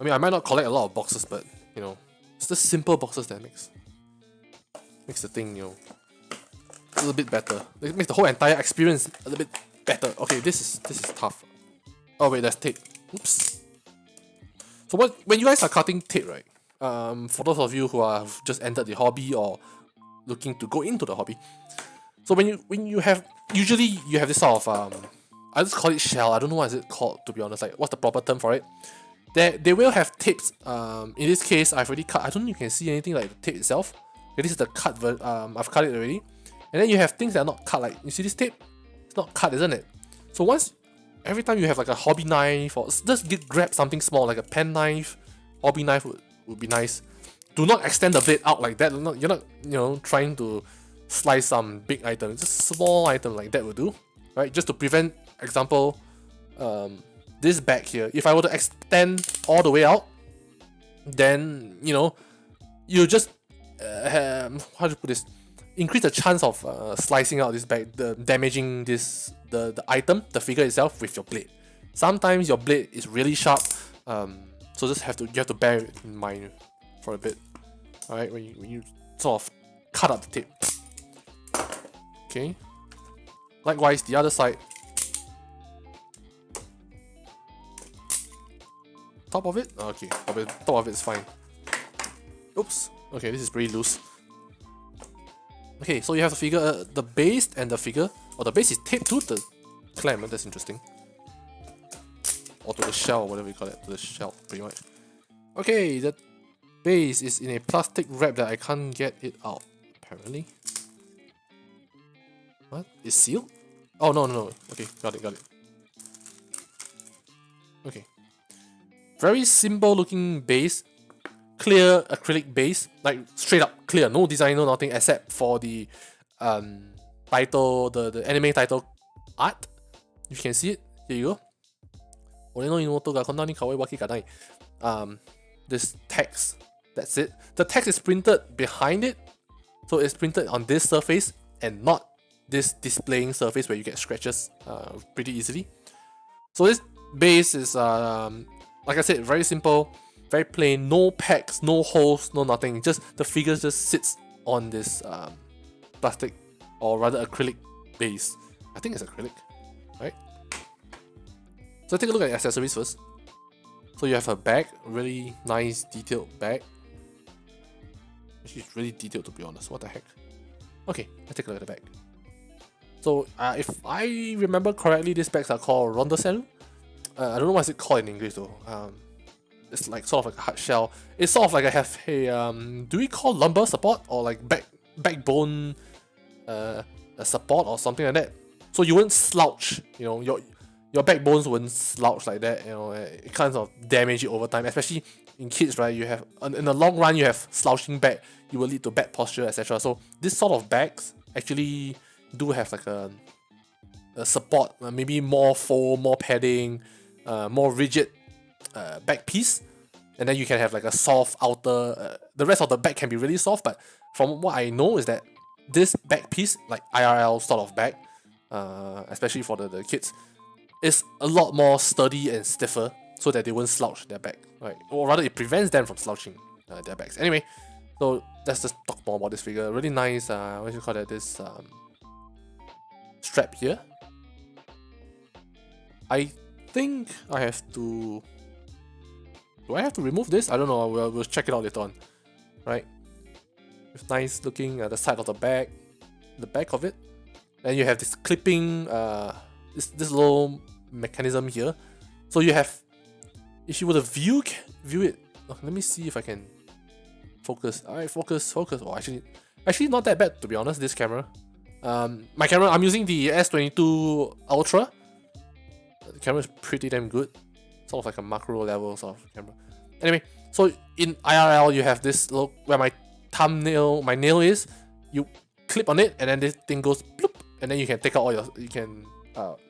I mean, I might not collect a lot of boxes, but you know, it's the simple boxes that makes the thing, you know, a little bit better. It makes the whole entire experience a little bit better. Okay, this is tough. Oh wait, that's tape. Oops. So when you guys are cutting tape, right? For those of you who have just entered the hobby or looking to go into the hobby, so when you have usually you have this sort of I just call it shell. I don't know what is it called, to be honest. Like, what's the proper term for it? They will have tapes. In this case, I've already cut. I don't think you can see anything like the tape itself. Okay, this is the cut version. I've cut it already. And then you have things that are not cut. Like, you see this tape? It's not cut, isn't it? So every time you have like a hobby knife, or just grab something small like a pen knife, hobby knife would be nice. Do not extend the blade out like that. You're not trying to slice some big item. Just small item like that will do, right? Just to prevent, example, this back here. If I were to extend all the way out, then you just how to put this? Increase the chance of slicing out this back, damaging the item, the figure itself with your blade. Sometimes your blade is really sharp, so you have to bear it in mind for a bit. All right, when you sort of cut up the tape. Okay. Likewise, the other side. Top of it? Okay, top of it is fine. Oops. Okay, this is pretty loose. Okay, so you have the figure, the base and the figure. Or the base is taped to the clamp. That's interesting. Or to the shell, or whatever you call it. To the shell, pretty much. Okay, the base is in a plastic wrap that I can't get it out, apparently. What? It's sealed? Oh, no. Okay, got it. Okay. Very simple looking base. Clear acrylic base. Like, straight up clear. No design, no nothing, except for the title, the anime title art. You can see it. Here you go. 俺の妹がこんなに可愛いわけがない. This text. That's it. The text is printed behind it. So it's printed on this surface and not this displaying surface where you get scratches pretty easily. So this base is, like I said, very simple, very plain, no packs, no holes, no nothing. Just the figure just sits on this plastic, or rather acrylic base. I think it's acrylic, right? So take a look at the accessories first. So you have a bag, really nice detailed bag. Actually, it's really detailed, to be honest. What the heck? Okay, let's take a look at the bag. So if I remember correctly, these bags are called rondoseru. I don't know what it's called in English though. It's like sort of like a hard shell. It's sort of like I have a do we call lumbar support or like backbone support or something like that. So you won't slouch, your backbones won't slouch like that, it kind of damage it over time, especially in kids, right? You have, in the long run, you have slouching back, you will lead to bad posture, etc. So this sort of bags actually do have like a support, maybe more foam, more padding, more rigid back piece, and then you can have like a soft outer, the rest of the back can be really soft, but from what I know is that this back piece, like IRL sort of back, especially for the kids, is a lot more sturdy and stiffer so that they won't slouch their back, right? Or rather, it prevents them from slouching their backs. Anyway, so let's just talk more about this figure. Really nice, what do you call that, this strap here. I think I have to... Do I have to remove this? I don't know, we'll check it out later on, right? It's nice looking at the side of the back of it. Then you have this clipping, this little mechanism here. So you have, if you were to view it, let me see if I can focus. Alright, focus. Oh, actually not that bad, to be honest, this camera. My camera, I'm using the S22 Ultra. The camera is pretty damn good. Sort of like a macro level sort of camera. Anyway, so in IRL you have this little, where my nail is, you clip on it and then this thing goes bloop, and then you can take out all your,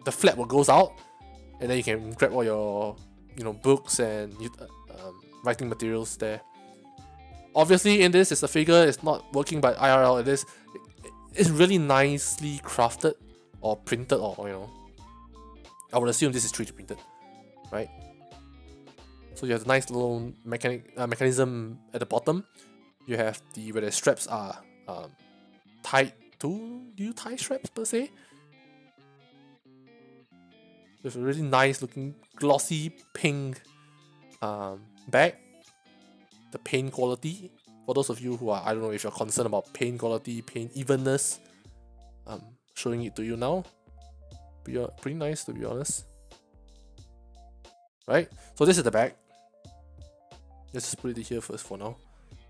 the flap goes out, and then you can grab all your, books and writing materials there. Obviously in this, it's a figure, it's not working, but IRL it's really nicely crafted or printed, or I would assume this is 3D printed, right? So you have the nice little mechanism at the bottom. You have where the straps are tied to. Do you tie straps per se? With a really nice looking glossy pink bag. The paint quality, for those of you who are, I don't know if you're concerned about paint quality, paint evenness, showing it to you now. Pretty nice, to be honest. Right? So this is the bag. Let's just put it here first for now.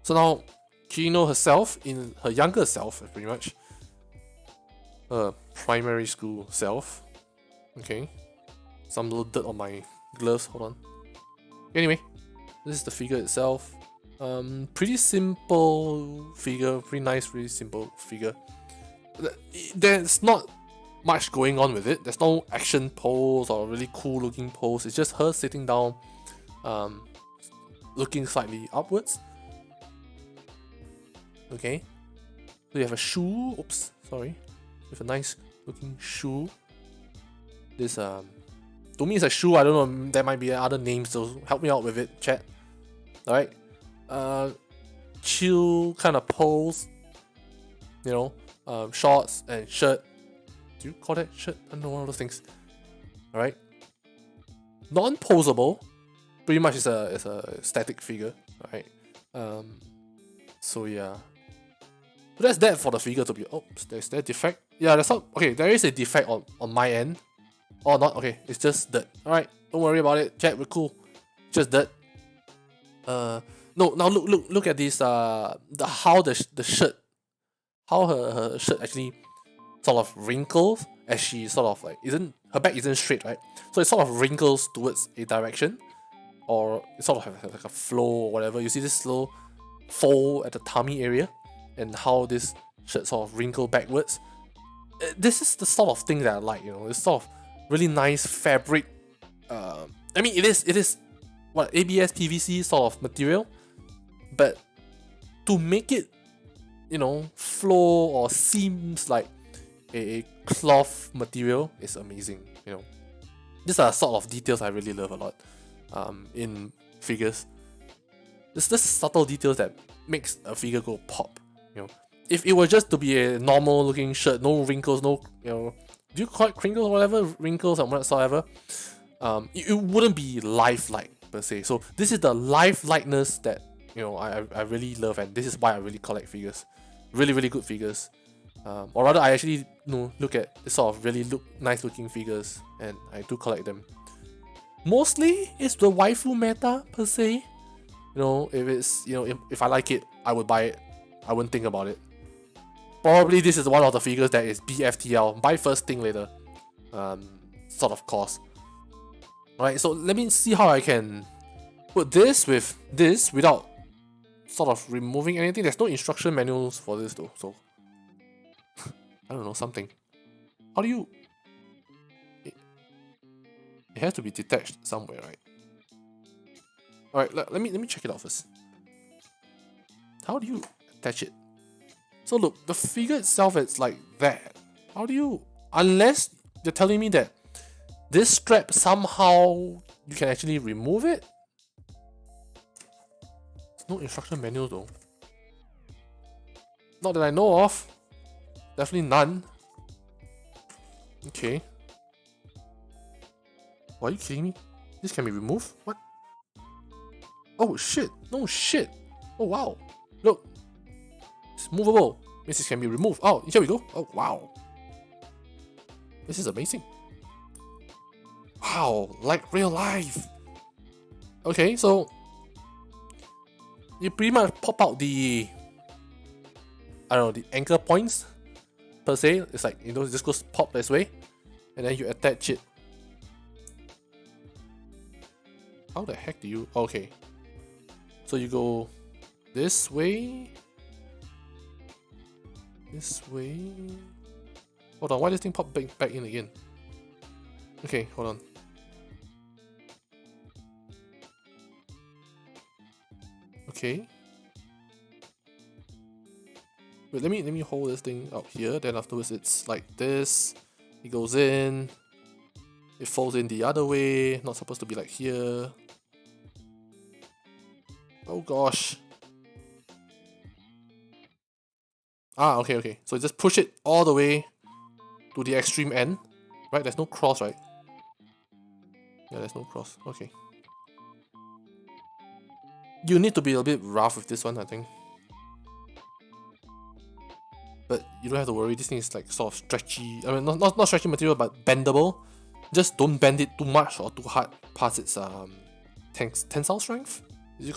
So now, Chino herself, in her younger self, pretty much, her primary school self. Okay. Some little dirt on my gloves, hold on. Anyway, this is the figure itself. Pretty simple figure, pretty nice, really simple figure. There's not much going on with it. There's no action pose or really cool looking pose. It's just her sitting down, looking slightly upwards. Okay, so you have a shoe. Oops, sorry. With a nice looking shoe. This to me it's a shoe. I don't know. There might be other names. So help me out with it, chat. All right. Chill kind of pose. Shorts and shirt. Do you call that shirt? I don't know, one of those things. All right. Non-posable. Pretty much it's a static figure. All right. So yeah. So that's that for the figure to be. Oops, there's that defect. Yeah, that's not okay. There is a defect on my end. Or not. Okay, it's just dirt. All right, don't worry about it. Chat, we're cool. Just dirt. No. Now look at this. How the shirt, how her shirt actually sort of wrinkles as she sort of like her back isn't straight, right? So it sort of wrinkles towards a direction, or it sort of has like a flow or whatever. You see this little fold at the tummy area, and how this shirt sort of wrinkle backwards. This is the sort of thing that I like, It's sort of really nice fabric. I mean, it is what, ABS PVC sort of material, but to make it, flow or seems like a cloth material is amazing. These are sort of details I really love a lot in figures. It's just subtle details that makes a figure go pop. If it were just to be a normal looking shirt, no wrinkles, no, do you call it crinkles or whatever, wrinkles and whatsoever, it wouldn't be lifelike per se. So this is the lifelikeness that I really love, and this is why I really collect figures. Really, really good figures. Or rather, I actually look at the sort of really nice looking figures, and I do collect them. Mostly, it's the waifu meta per se. If it's if I like it, I would buy it. I wouldn't think about it. probably this is one of the figures that is BFTL, buy first thing later, sort of cost. Alright, so let me see how I can put this with this without sort of removing anything. There's no instruction manuals for this though, so I don't know, something. How do you... It has to be detached somewhere, right? Alright, let me check it out first. How do you attach it? So look, the figure itself is like that. How do you... Unless you're telling me that this strap somehow you can actually remove it? There's no instruction manual though. Not that I know of. Definitely none. Okay. Why are you kidding me? This can be removed? What? Oh shit! No shit! Oh wow! Look! It's movable. Means it can be removed. Oh, here we go. Oh wow! This is amazing. Wow, like real life. Okay, so you pretty much pop out the, I don't know, the anchor points per se. It's like, you know, it just goes pop this way, and then you attach it. How the heck do you? Okay, so you go this way. This way. Hold on, why does this thing pop back in again? Okay, hold on. Okay. Wait, let me hold this thing out here, then afterwards it's like this. It goes in. It folds in the other way. Not supposed to be like here. Oh gosh. Ah, okay. So just push it all the way to the extreme end. Right? There's no cross, right? Yeah, there's no cross. Okay. You need to be a bit rough with this one, I think. But you don't have to worry, this thing is like sort of stretchy. I mean, not stretchy material, but bendable. Just don't bend it too much or too hard past its tensile strength. Is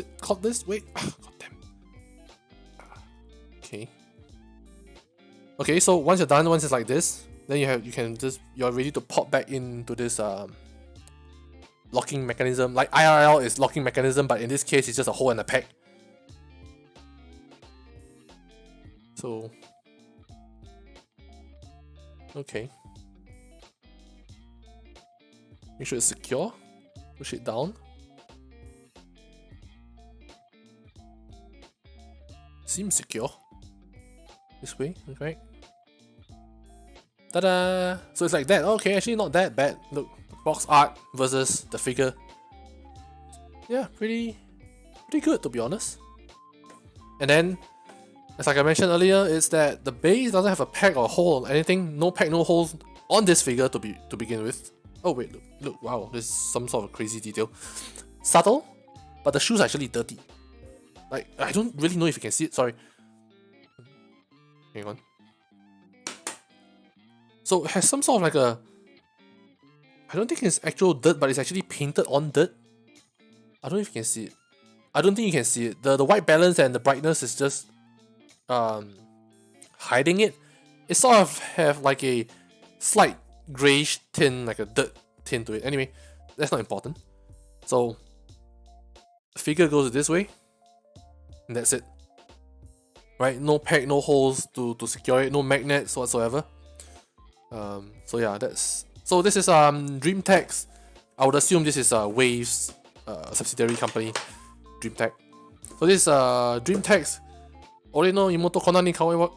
it called this? Wait, God damn. Okay. Okay, so once you're done, once it's like this, then you're ready to pop back into this locking mechanism. Like IRL is locking mechanism, but in this case it's just a hole and a peg. So okay. Make sure it's secure. Push it down. Seems secure. This way, okay. Ta-da! So it's like that. Okay, actually not that bad. Look, box art versus the figure. Yeah, pretty good to be honest. And then, as like I mentioned earlier, is that the base doesn't have a peg or hole or anything. No peg, no holes on this figure to begin with. Oh wait, look, wow, this is some sort of crazy detail. Subtle, but the shoes are actually dirty. Like, I don't really know if you can see it, sorry. Hang on. So it has some sort of like a... I don't think it's actual dirt, but it's actually painted on dirt. I don't know if you can see it. I don't think you can see it. The white balance and the brightness is just hiding it. It sort of have like a slight greyish tint, like a dirt tint to it. Anyway, that's not important. So the figure goes this way, and that's it. Right? No peg, no holes to secure it, no magnets whatsoever. So yeah, this is DreamTech's. I would assume this is Wave's subsidiary company, DreamTech. So this is DreamTech's 俺の妹こんなに可愛いわ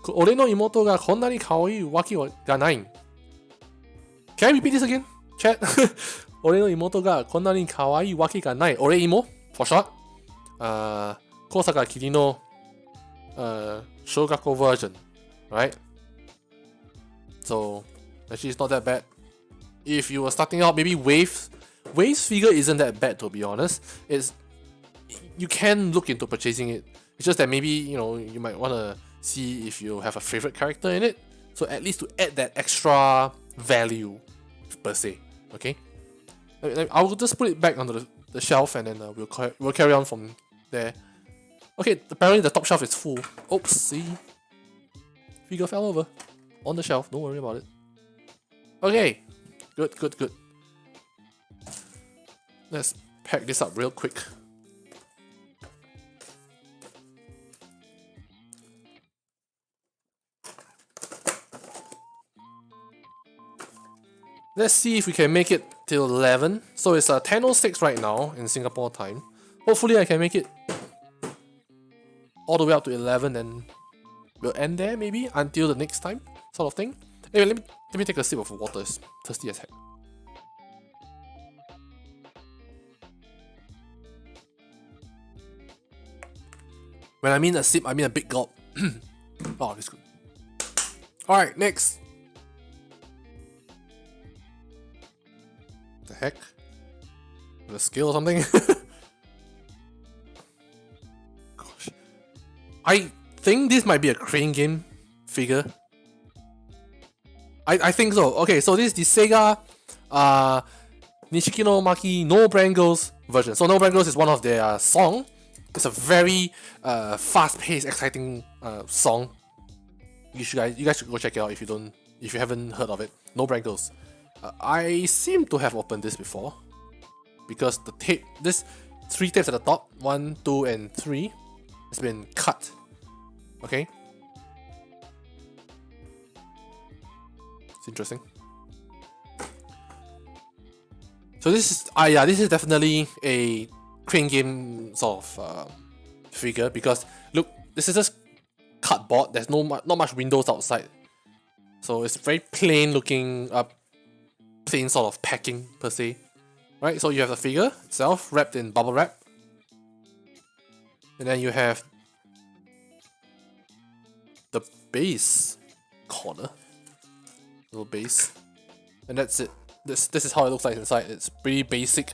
俺の妹がこんなに可愛いわけがない。Can I repeat this again? Chat? 俺の妹がこんなに可愛いわけがない。俺妹 for short. 高坂キリの小学校 version, right? So actually it's not that bad. If you were starting out, maybe Wave's figure isn't that bad to be honest. You can look into purchasing it. It's just that maybe, you know, you might want to see if you have a favorite character in it. So at least to add that extra value per se. Okay? I will just put it back onto the shelf and then we'll carry on from there. Okay, apparently the top shelf is full. Oopsie. figure fell over on the shelf. Don't worry about it. Okay, good. Let's pack this up real quick. Let's see if we can make it till 11. So it's 10:06 right now in Singapore time. Hopefully I can make it all the way up to 11 and we'll end there maybe until the next time sort of thing. Anyway, let me take a sip of water. It's thirsty as heck. When I mean a sip, I mean a big gulp. Oh, that's good. Alright, next. The heck? The skill or something? Gosh. I think this might be a crane game figure. I think so. Okay, so this is the Sega Nishiki no Maki No Brand Girls version. So No Brand Girls is one of their song. It's a very fast-paced, exciting song. You guys should go check it out if you haven't heard of it. No Brand Girls. I seem to have opened this before because the tape, this 3 tapes at the top, 1, 2, and 3, has been cut. Okay. It's interesting. So this is definitely a crane game sort of figure because look, this is just cardboard. There's not much windows outside, so it's very plain looking, plain sort of packing per se, right? So you have the figure itself wrapped in bubble wrap, and then you have the base corner, little base, and that's it. This is how it looks like inside. It's pretty basic.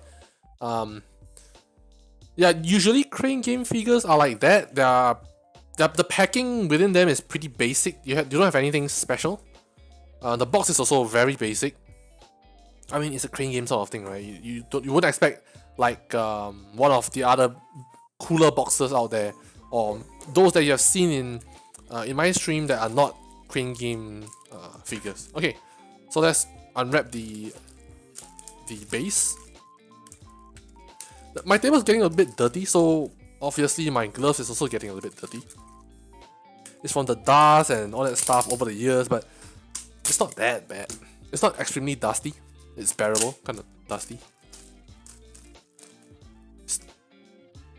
Yeah, usually crane game figures are like that. The packing within them is pretty basic. You don't have anything special. The box is also very basic. I mean, it's a crane game sort of thing, right? You wouldn't expect like one of the other cooler boxes out there, or those that you have seen in my stream that are not crane game figures. Okay, so let's unwrap the base. My table is getting a bit dirty, so obviously my gloves is also getting a little bit dirty. It's from the dust and all that stuff over the years, but it's not that bad. It's not extremely dusty. It's bearable, kind of dusty.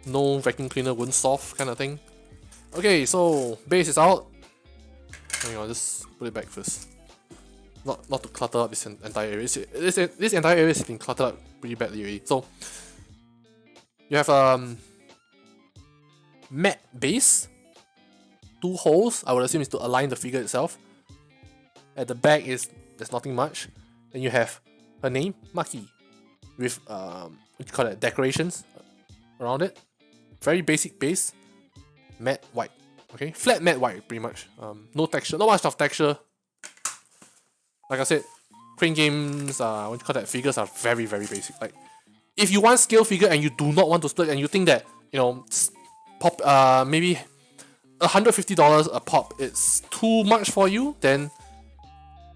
No vacuum cleaner wouldn't solve kind of thing. Okay, so base is out. Hang on, just put it back first. Not to clutter up this entire area. This entire area has been cluttered up pretty badly already. So you have matte base, 2 holes. I would assume is to align the figure itself. At the back there's nothing much. Then you have her name, Maki, with what you call it, decorations around it. Very basic base, matte white. Okay, flat matte white pretty much. No texture, not much of texture. Like I said, crane games, what you call that, figures are very basic. Like, if you want scale figure and you do not want to split and you think that, you know, pop maybe $150 a pop it's too much for you, then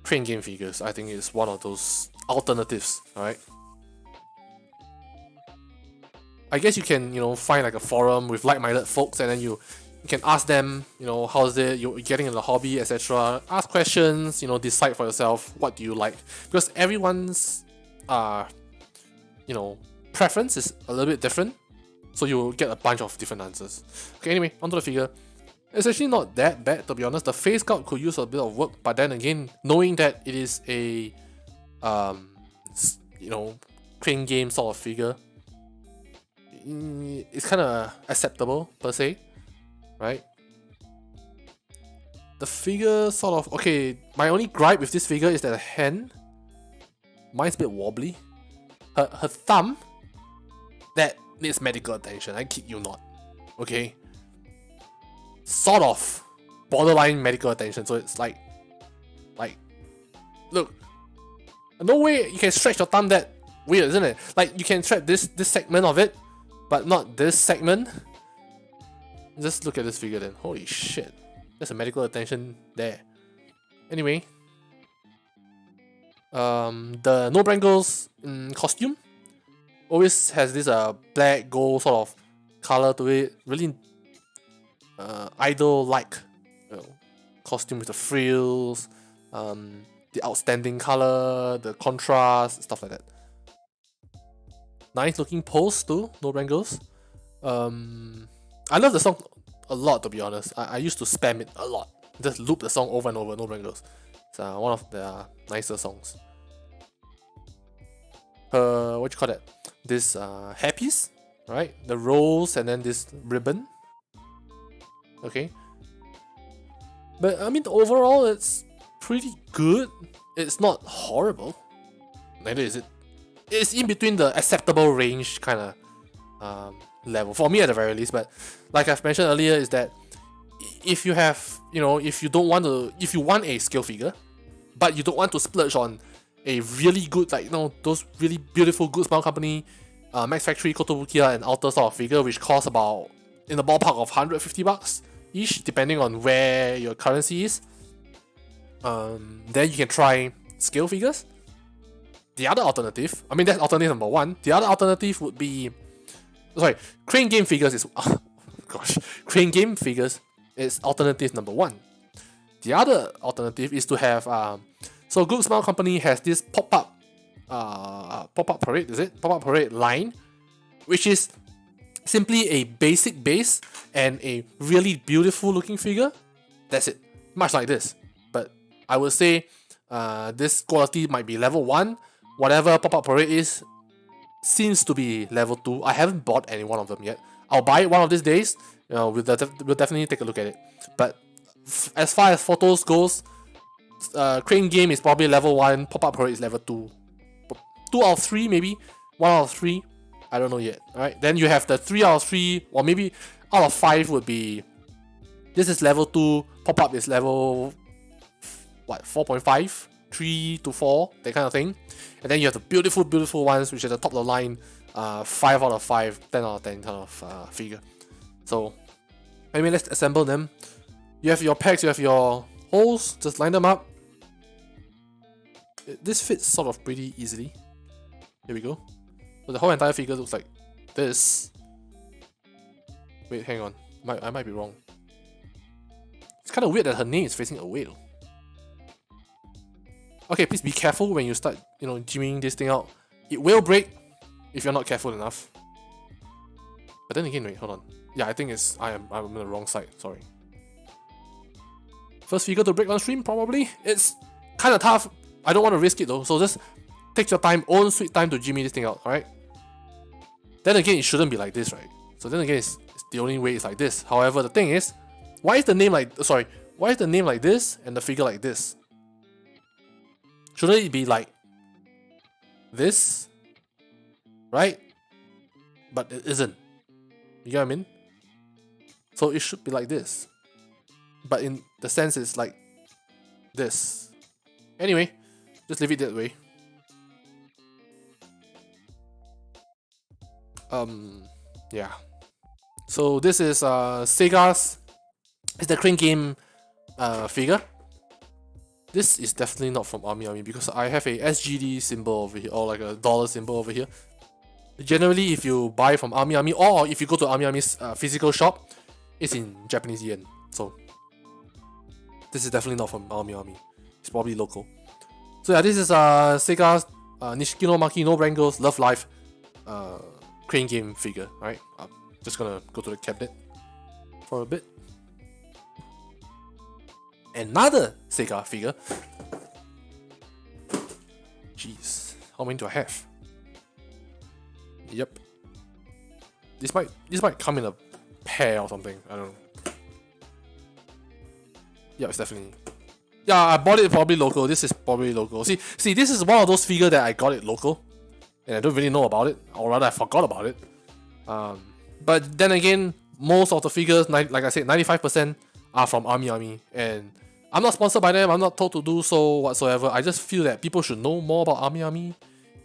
crane game figures I think is one of those alternatives. Alright, I guess you can, you know, find like a forum with like-minded folks and then you can ask them, you know, how's it, you're getting in the hobby, etc. Ask questions, you know, decide for yourself what do you like, because everyone's you know, preference is a little bit different, so you'll get a bunch of different answers. Okay, anyway, onto the figure. It's actually not that bad, to be honest. The face sculpt could use a bit of work, but then again, knowing that it is a you know, crane game sort of figure, it's kind of acceptable per se, right? The figure sort of, okay, my only gripe with this figure is that the hand, mine's a bit wobbly. Her thumb, that needs medical attention, I kid you not. Okay, sort of borderline medical attention. So it's like look, no way you can stretch your thumb that weird, isn't it? Like, you can stretch this segment of it, but not this segment. Just look at this figure then. Holy shit, there's a medical attention there. Anyway, the No Brand Girls costume always has this black gold sort of color to it. Really idol-like costume with the frills, the outstanding color, the contrast, stuff like that. Nice looking pose too, No Brand Girls. I love the song a lot, to be honest. I used to spam it a lot. Just loop the song over and over, No Brand Girls. It's one of the nicer songs. What you call that? This hairpiece, right? The rose and then this ribbon. Okay. But I mean, overall, it's pretty good. It's not horrible. Neither is it. It's in between the acceptable range kind of level for me at the very least. But like I've mentioned earlier, is that if you have, if you want a scale figure, but you don't want to splurge on a really good, those really beautiful Good Smile Company, Max Factory, Kotobukiya, and Alter sort of figure, which costs about in the ballpark of $150 each, depending on where your currency is. Then you can try scale figures. The other alternative, that's alternative number one. The other alternative would be, Crane Game Figures is, Crane Game Figures is alternative number one. The other alternative is to have, so Good Smile Company has this pop-up parade, Pop-up parade line, which is simply a basic base and a really beautiful looking figure. That's it. Much like this. But I would say this quality might be level 1. Whatever Pop-up Parade is seems to be level 2. I haven't bought any one of them yet. I'll buy it one of these days. We'll definitely take a look at it. But as far as photos goes, Crane Game is probably level 1. Pop-up Parade is level 2. 2 out of 3 maybe. 1 out of 3. I don't know yet. Alright, then you have the 3 out of 3, or maybe out of 5 would be, this is level 2, pop-up is level 4.5, 3 to 4, that kind of thing. And then you have the beautiful, beautiful ones, which are the top of the line, 5 out of 5, 10 out of 10 kind of figure. So, let's assemble them. You have your pegs, you have your holes, just line them up. This fits sort of pretty easily. Here we go. So the whole entire figure looks like this. Wait, hang on. I might be wrong. It's kind of weird that her name is facing away though. Okay, please be careful when you start, jimmying this thing out. It will break if you're not careful enough. But then again, wait, hold on. Yeah, I think I'm on the wrong side. Sorry. First figure to break on stream, probably. It's kind of tough. I don't want to risk it though, so just take your time, own sweet time to jimmy this thing out, alright? Then again, it shouldn't be like this, right? So then again, it's the only way it's like this. However, the thing is, why is the name like this and the figure like this? Shouldn't it be like this? Right? But it isn't. You get what I mean? So it should be like this. But in the sense it's like this. Anyway, just leave it that way. Yeah. So this is Sega's. It's the Crane Game figure. This is definitely not from Army because I have a SGD symbol over here, or like a dollar symbol over here. Generally, if you buy from Army or if you go to Army's physical shop, it's in Japanese yen. So this is definitely not from Army. It's probably local. So yeah, this is Sega's Nishiki no Maki no Brand Girls Love Life Crane Game figure. Alright, I'm just gonna go to the cabinet for a bit. Another Sega figure. Jeez, how many do I have? Yep. This might come in a pair or something. I don't know. Yeah, it's definitely. Yeah, I bought it probably local. This is probably local. See, this is one of those figures that I got it local, and I don't really know about it, or rather I forgot about it. But then again, most of the figures, like I said, 95% are from Army, and I'm not sponsored by them. I'm not told to do so whatsoever. I just feel that people should know more about Army,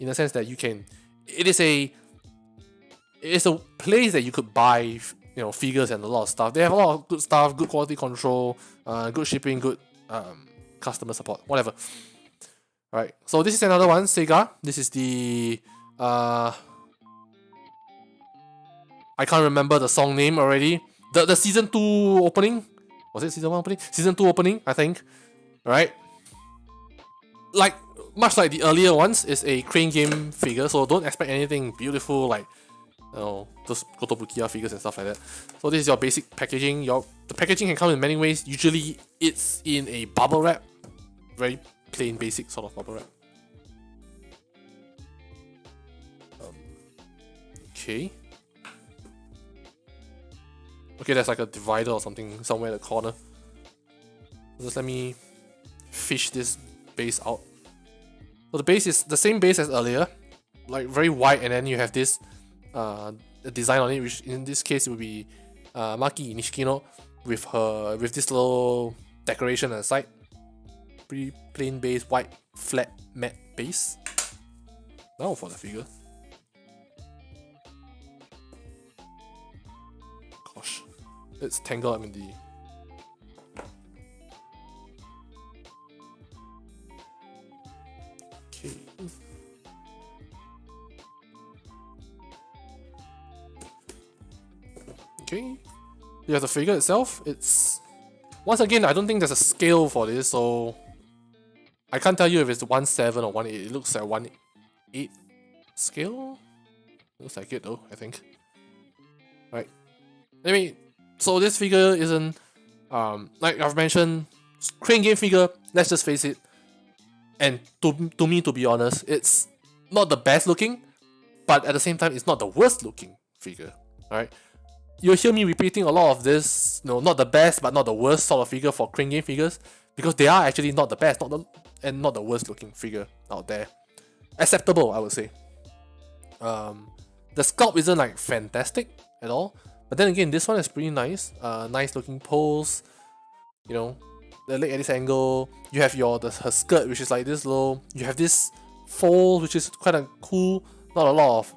in the sense that you can. It is a place that you could buy, figures and a lot of stuff. They have a lot of good stuff, good quality control, good shipping, good customer support, whatever. Alright, so this is another one, Sega. This is the I can't remember the song name already. The season 2 opening. Was it season 1 opening? Season 2 opening, I think. Alright. Like much like the earlier ones, is a crane game figure, so don't expect anything beautiful like those Kotobukiya figures and stuff like that. So this is your basic packaging. The packaging can come in many ways. Usually it's in a bubble wrap. Very plain basic sort of bubble wrap. Okay. Okay, there's like a divider or something somewhere in the corner. Just let me fish this base out. So the base is the same base as earlier, like very white, and then you have this design on it, which in this case it will be Maki Nishikino with this little decoration on the side. Pretty plain base, white, flat, matte base. Now for the figure. Gosh, it's tangled up in the... Okay. Okay. You have the figure itself. It's... Once again, I don't think there's a scale for this, so... I can't tell you if it's 1/7 or 1/8. It looks like 1/8 scale? Looks like it though, I think. Right. Anyway, so this figure isn't... like I've mentioned, crane game figure, let's just face it. And to me, to be honest, it's not the best looking, but at the same time, it's not the worst looking figure. Alright? You'll hear me repeating a lot of this, not the best, but not the worst sort of figure for crane game figures, because they are actually not the best, not the worst looking figure out there. Acceptable, I would say. The sculpt isn't like fantastic at all, but then again, this one is pretty nice. Nice looking pose, the leg at this angle. You have her skirt, which is like this little. You have this fold, which is kind of cool. Not a lot of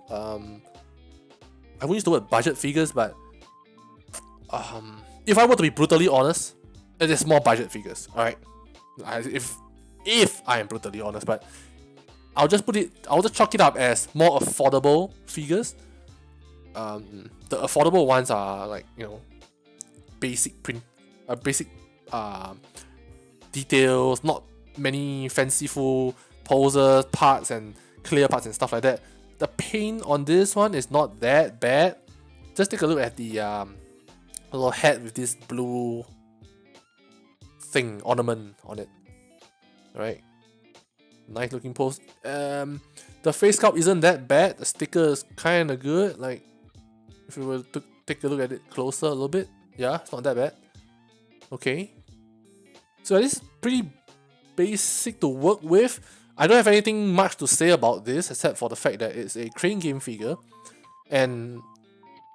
I won't use the word budget figures, but if I were to be brutally honest, it is more budget figures. All right, if I am brutally honest, but I'll just chalk it up as more affordable figures. The affordable ones are like basic details, not many fanciful poses, parts and clear parts and stuff like that. The paint on this one is not that bad. Just take a look at the little head with this blue thing ornament on it. Alright, nice looking pose. The face sculpt isn't that bad. The sticker is kind of good. Like if you were to take a look at it closer a little bit, yeah, it's not that bad. Okay, so this is pretty basic to work with. I don't have anything much to say about this except for the fact that it's a crane game figure, and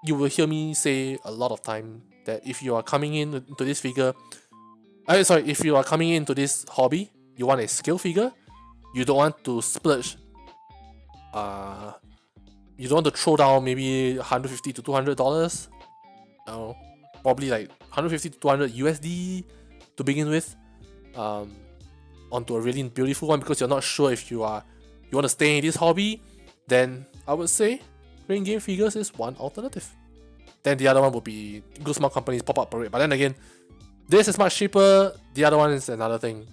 you will hear me say a lot of time that if you are coming into this figure, if you are coming into this hobby, you want a scale figure, you don't want to splurge, you don't want to throw down maybe $150 to $200, probably like 150 to 200 USD to begin with, onto a really beautiful one because you're not sure if you want to stay in this hobby, then I would say crane game figures is one alternative. Then the other one would be Good Smart Company's Pop-Up Parade, but then again, this is much cheaper, the other one is another thing.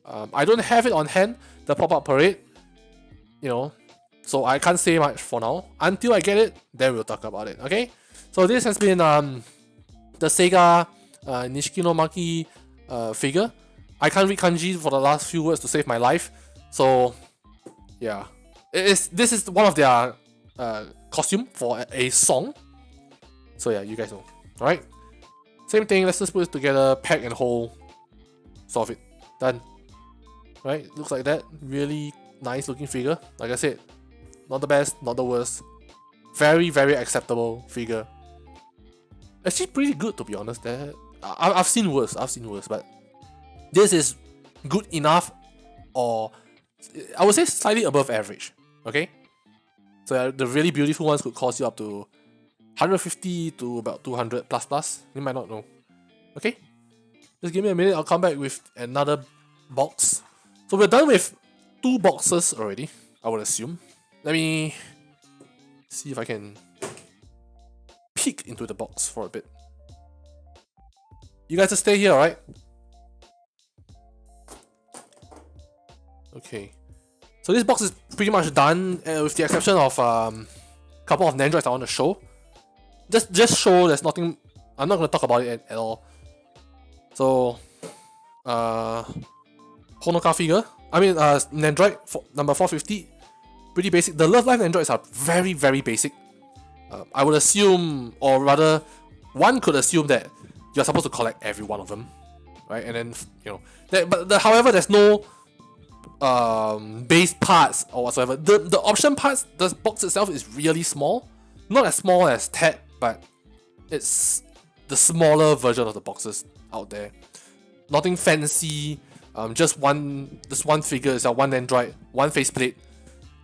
I don't have it on hand, the Pop-Up Parade, so I can't say much for now. Until I get it, then we'll talk about it, okay? So this has been the Sega Nishikino Maki figure. I can't read kanji for the last few words to save my life, so yeah. This is one of their costume for a song. So yeah, you guys know. Alright? Same thing, let's just put it together, pack and hold. Solve it. Done. Right? Looks like that. Really nice looking figure. Like I said, not the best, not the worst. Very, very acceptable figure. Actually pretty good to be honest. I've seen worse, but this is good enough, or I would say slightly above average. Okay? So the really beautiful ones could cost you up to 150 to about 200 plus. You might not know. Okay? Just give me a minute, I'll come back with another box. So we're done with 2 boxes already, I would assume. Let me see if I can peek into the box for a bit. You guys just stay here, alright? Okay. So this box is pretty much done, with the exception of a couple of Nandroids I want to show. Just show, there's nothing, I'm not going to talk about it at all. So, Honoka figure, Nandroid number 450, pretty basic. The Love Life Nandroids are very, very basic. I would assume, or rather, one could assume that you're supposed to collect every one of them, right? And then, you know, however, there's no base parts or whatsoever. The option parts, the box itself is really small. Not as small as Ted, but it's the smaller version of the boxes out there. Nothing fancy. Just one figure is one Nandroid, one faceplate,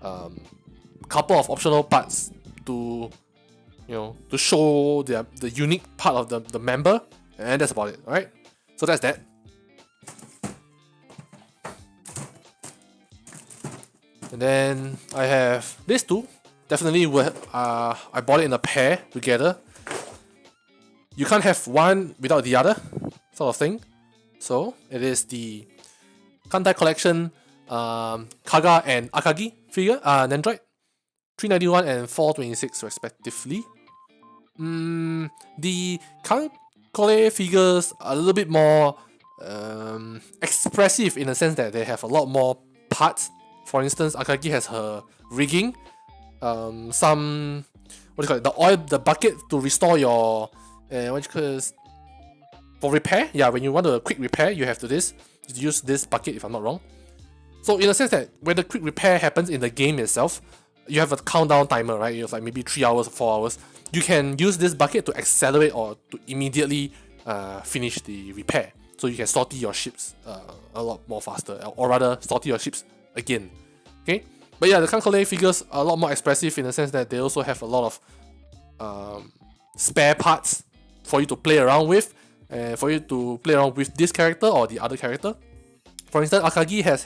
couple of optional parts to, you know, to show the unique part of the member, and that's about it. All right. So that's that. And then I have these two. Definitely, I bought it in a pair together. You can't have one without the other, sort of thing. So it is the Kantai Collection Kaga and Akagi figure, Nandroid, 391 and 426 respectively. The Kankole figures are a little bit more expressive in the sense that they have a lot more parts. For instance, Akagi has her rigging, some, what do you call it, the oil, the bucket to restore your, for repair. Yeah, when you want a quick repair, you have to use this bucket, if I'm not wrong. So in a sense that when the quick repair happens in the game itself, you have a countdown timer, right? You have like maybe 3 hours or 4 hours. You can use this bucket to accelerate or to immediately finish the repair. So you can sortie your ships a lot more faster, or rather sortie your ships again. Okay, but yeah, the Kankole figures are a lot more expressive in the sense that they also have a lot of spare parts for you to play around with, and for you to play around with this character or the other character. For instance, Akagi has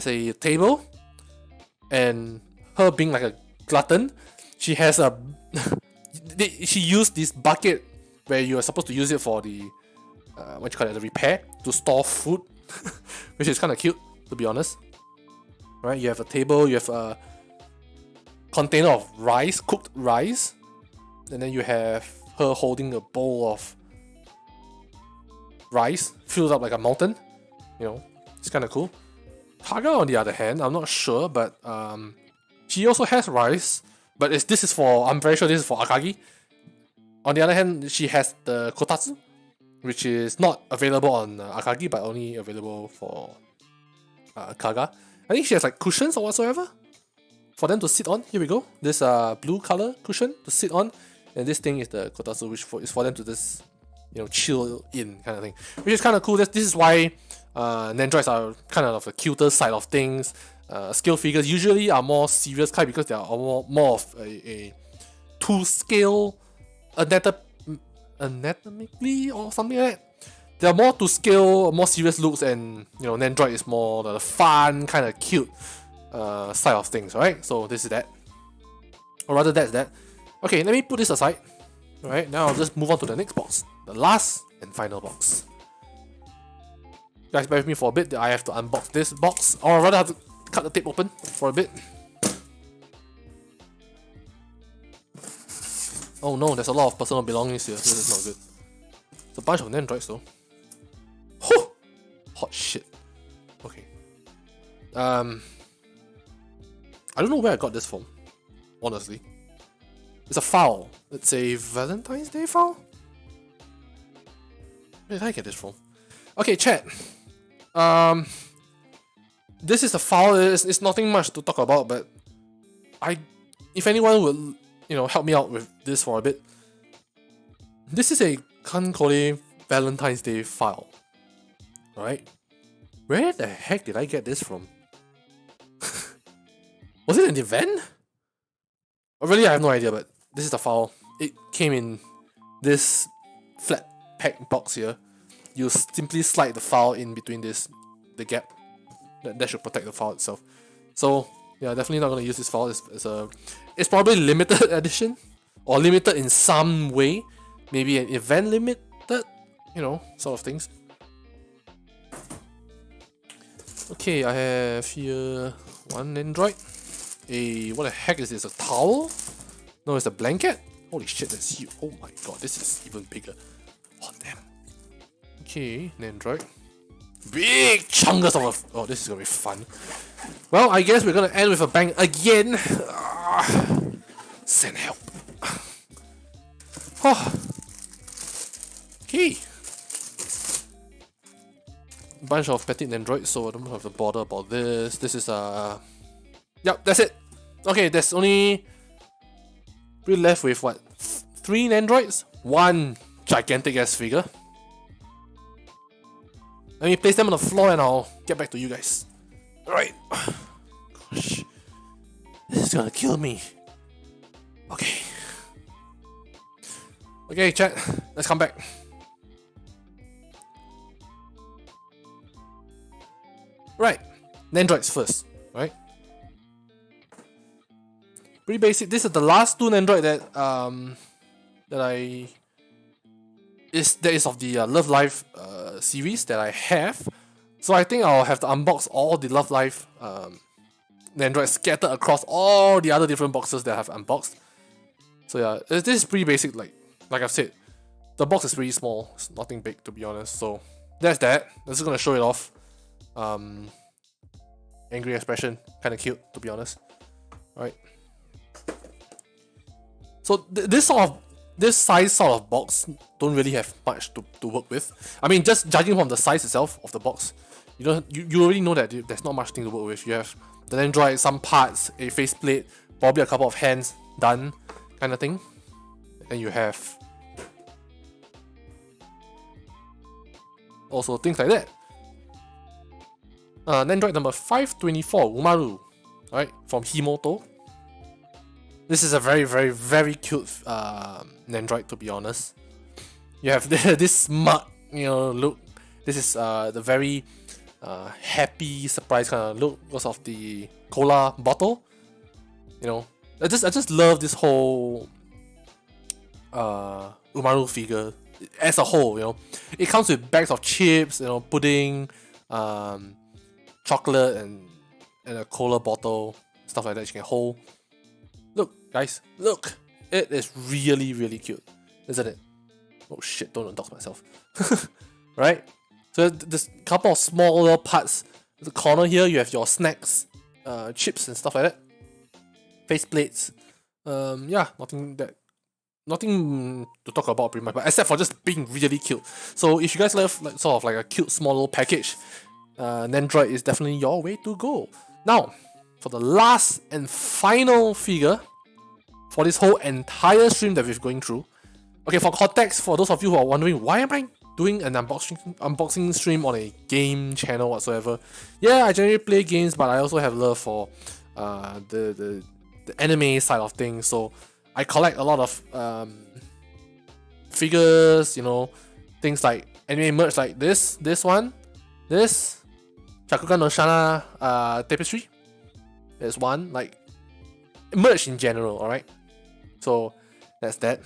a table, and her being like a glutton, she has a she used this bucket where you are supposed to use it for the the repair, to store food, which is kind of cute, to be honest. Right, you have a table, you have a container of rice, cooked rice, and then you have her holding a bowl of rice filled up like a mountain. You know, it's kind of cool. Haga, on the other hand, I'm not sure, but she also has rice, but I'm very sure this is for Akagi. On the other hand, she has the kotatsu, which is not available on Akagi, but only available for Kaga. I think she has like cushions or whatsoever for them to sit on. Here we go. This blue color cushion to sit on, and this thing is the kotatsu, which is for them to just, you know, chill in, kind of thing, which is kind of cool. This is why Nandroids are kind of the cuter side of things. Scale figures usually are more serious kind because they are more of a to scale anatomically or something like that. They are more to scale, more serious looks, and you know, Nandroid is more the fun, kind of cute side of things, right? So this is that, or rather that's that. Okay, let me put this aside. Alright, now I'll just move on to the next box, the last and final box. Guys, bear with me for a bit. I have to unbox this box, or rather, I have to cut the tape open for a bit. Oh no, there's a lot of personal belongings here. This is not good. It's a bunch of Nandroids though. Whew! Hot shit. Okay. I don't know where I got this from, honestly. It's a foul. It's a Valentine's Day foul? Where did I get this from? Okay, chat. This is a foul. It's nothing much to talk about, but if anyone will, you know, help me out with this for a bit. This is a Kankole Valentine's Day file. Alright? Where the heck did I get this from? Was it an event? Oh, really, I have no idea, but this is the file. It came in this flat pack box here. You simply slide the file in between this the gap. That should protect the file itself. So yeah, definitely not gonna use this file. It's probably limited edition or limited in some way, maybe an event limited, sort of things. Okay, I have here one Nandroid. What the heck is this? A towel? No, it's a blanket. Holy shit, that's huge. Oh my god, this is even bigger. Oh damn. Okay, Nandroid. Big chungus of oh, this is gonna be fun. Well, I guess we're gonna end with a bang again. Send help. Oh. Okay. Bunch of petite Nandroids, so I don't have to bother about this. This is yep, that's it. Okay, there's only we're left with what? 3 Nandroids? 1 gigantic ass figure. Let me place them on the floor and I'll get back to you guys. Alright. Gosh. This is gonna kill me. Okay. Okay, chat. Let's come back. Right. Nandroids first. Right? Pretty basic. This is the last 2 Nandroid that is of the Love Life series that I have. So I think I'll have to unbox all the Love Life Nandroids scattered across all the other different boxes that I have unboxed. So yeah, this is pretty basic. Like I've said, the box is pretty small. It's nothing big, to be honest. So that's that. I'm just gonna show it off. Angry expression, kind of cute, to be honest. Alright. So this size sort of box don't really have much to work with. I mean, just judging from the size itself of the box, you already know that there's not much thing to work with. You have the Nandroid, some parts, a faceplate, probably a couple of hands, done, kind of thing. And you have also things like that. Nandroid number 524, Umaru, right, from Himoto. This is a very, very, very cute Nandroid, to be honest. You have this smart, look. This is the very happy, surprise kind of look because of the cola bottle. I just love this whole Umaru figure as a whole. It comes with bags of chips, pudding, chocolate, and a cola bottle, stuff like that you can hold. Look, guys, look! It is really, really cute, isn't it? Oh shit, don't undox myself. Right? So there's a couple of smaller parts. In the corner here, you have your snacks, chips and stuff like that. Face plates. Yeah, nothing to talk about pretty much, but except for just being really cute. So if you guys love sort of like a cute small little package, Nandroid is definitely your way to go. Now, for the last and final figure for this whole entire stream that we're going through. Okay, for context, for those of you who are wondering, why am I doing an unboxing stream on a game channel whatsoever? Yeah, I generally play games, but I also have love for the anime side of things. So I collect a lot of figures, things like anime merch like this one, this Shakugan no Shana tapestry. There's one, like merch in general, alright? So that's that.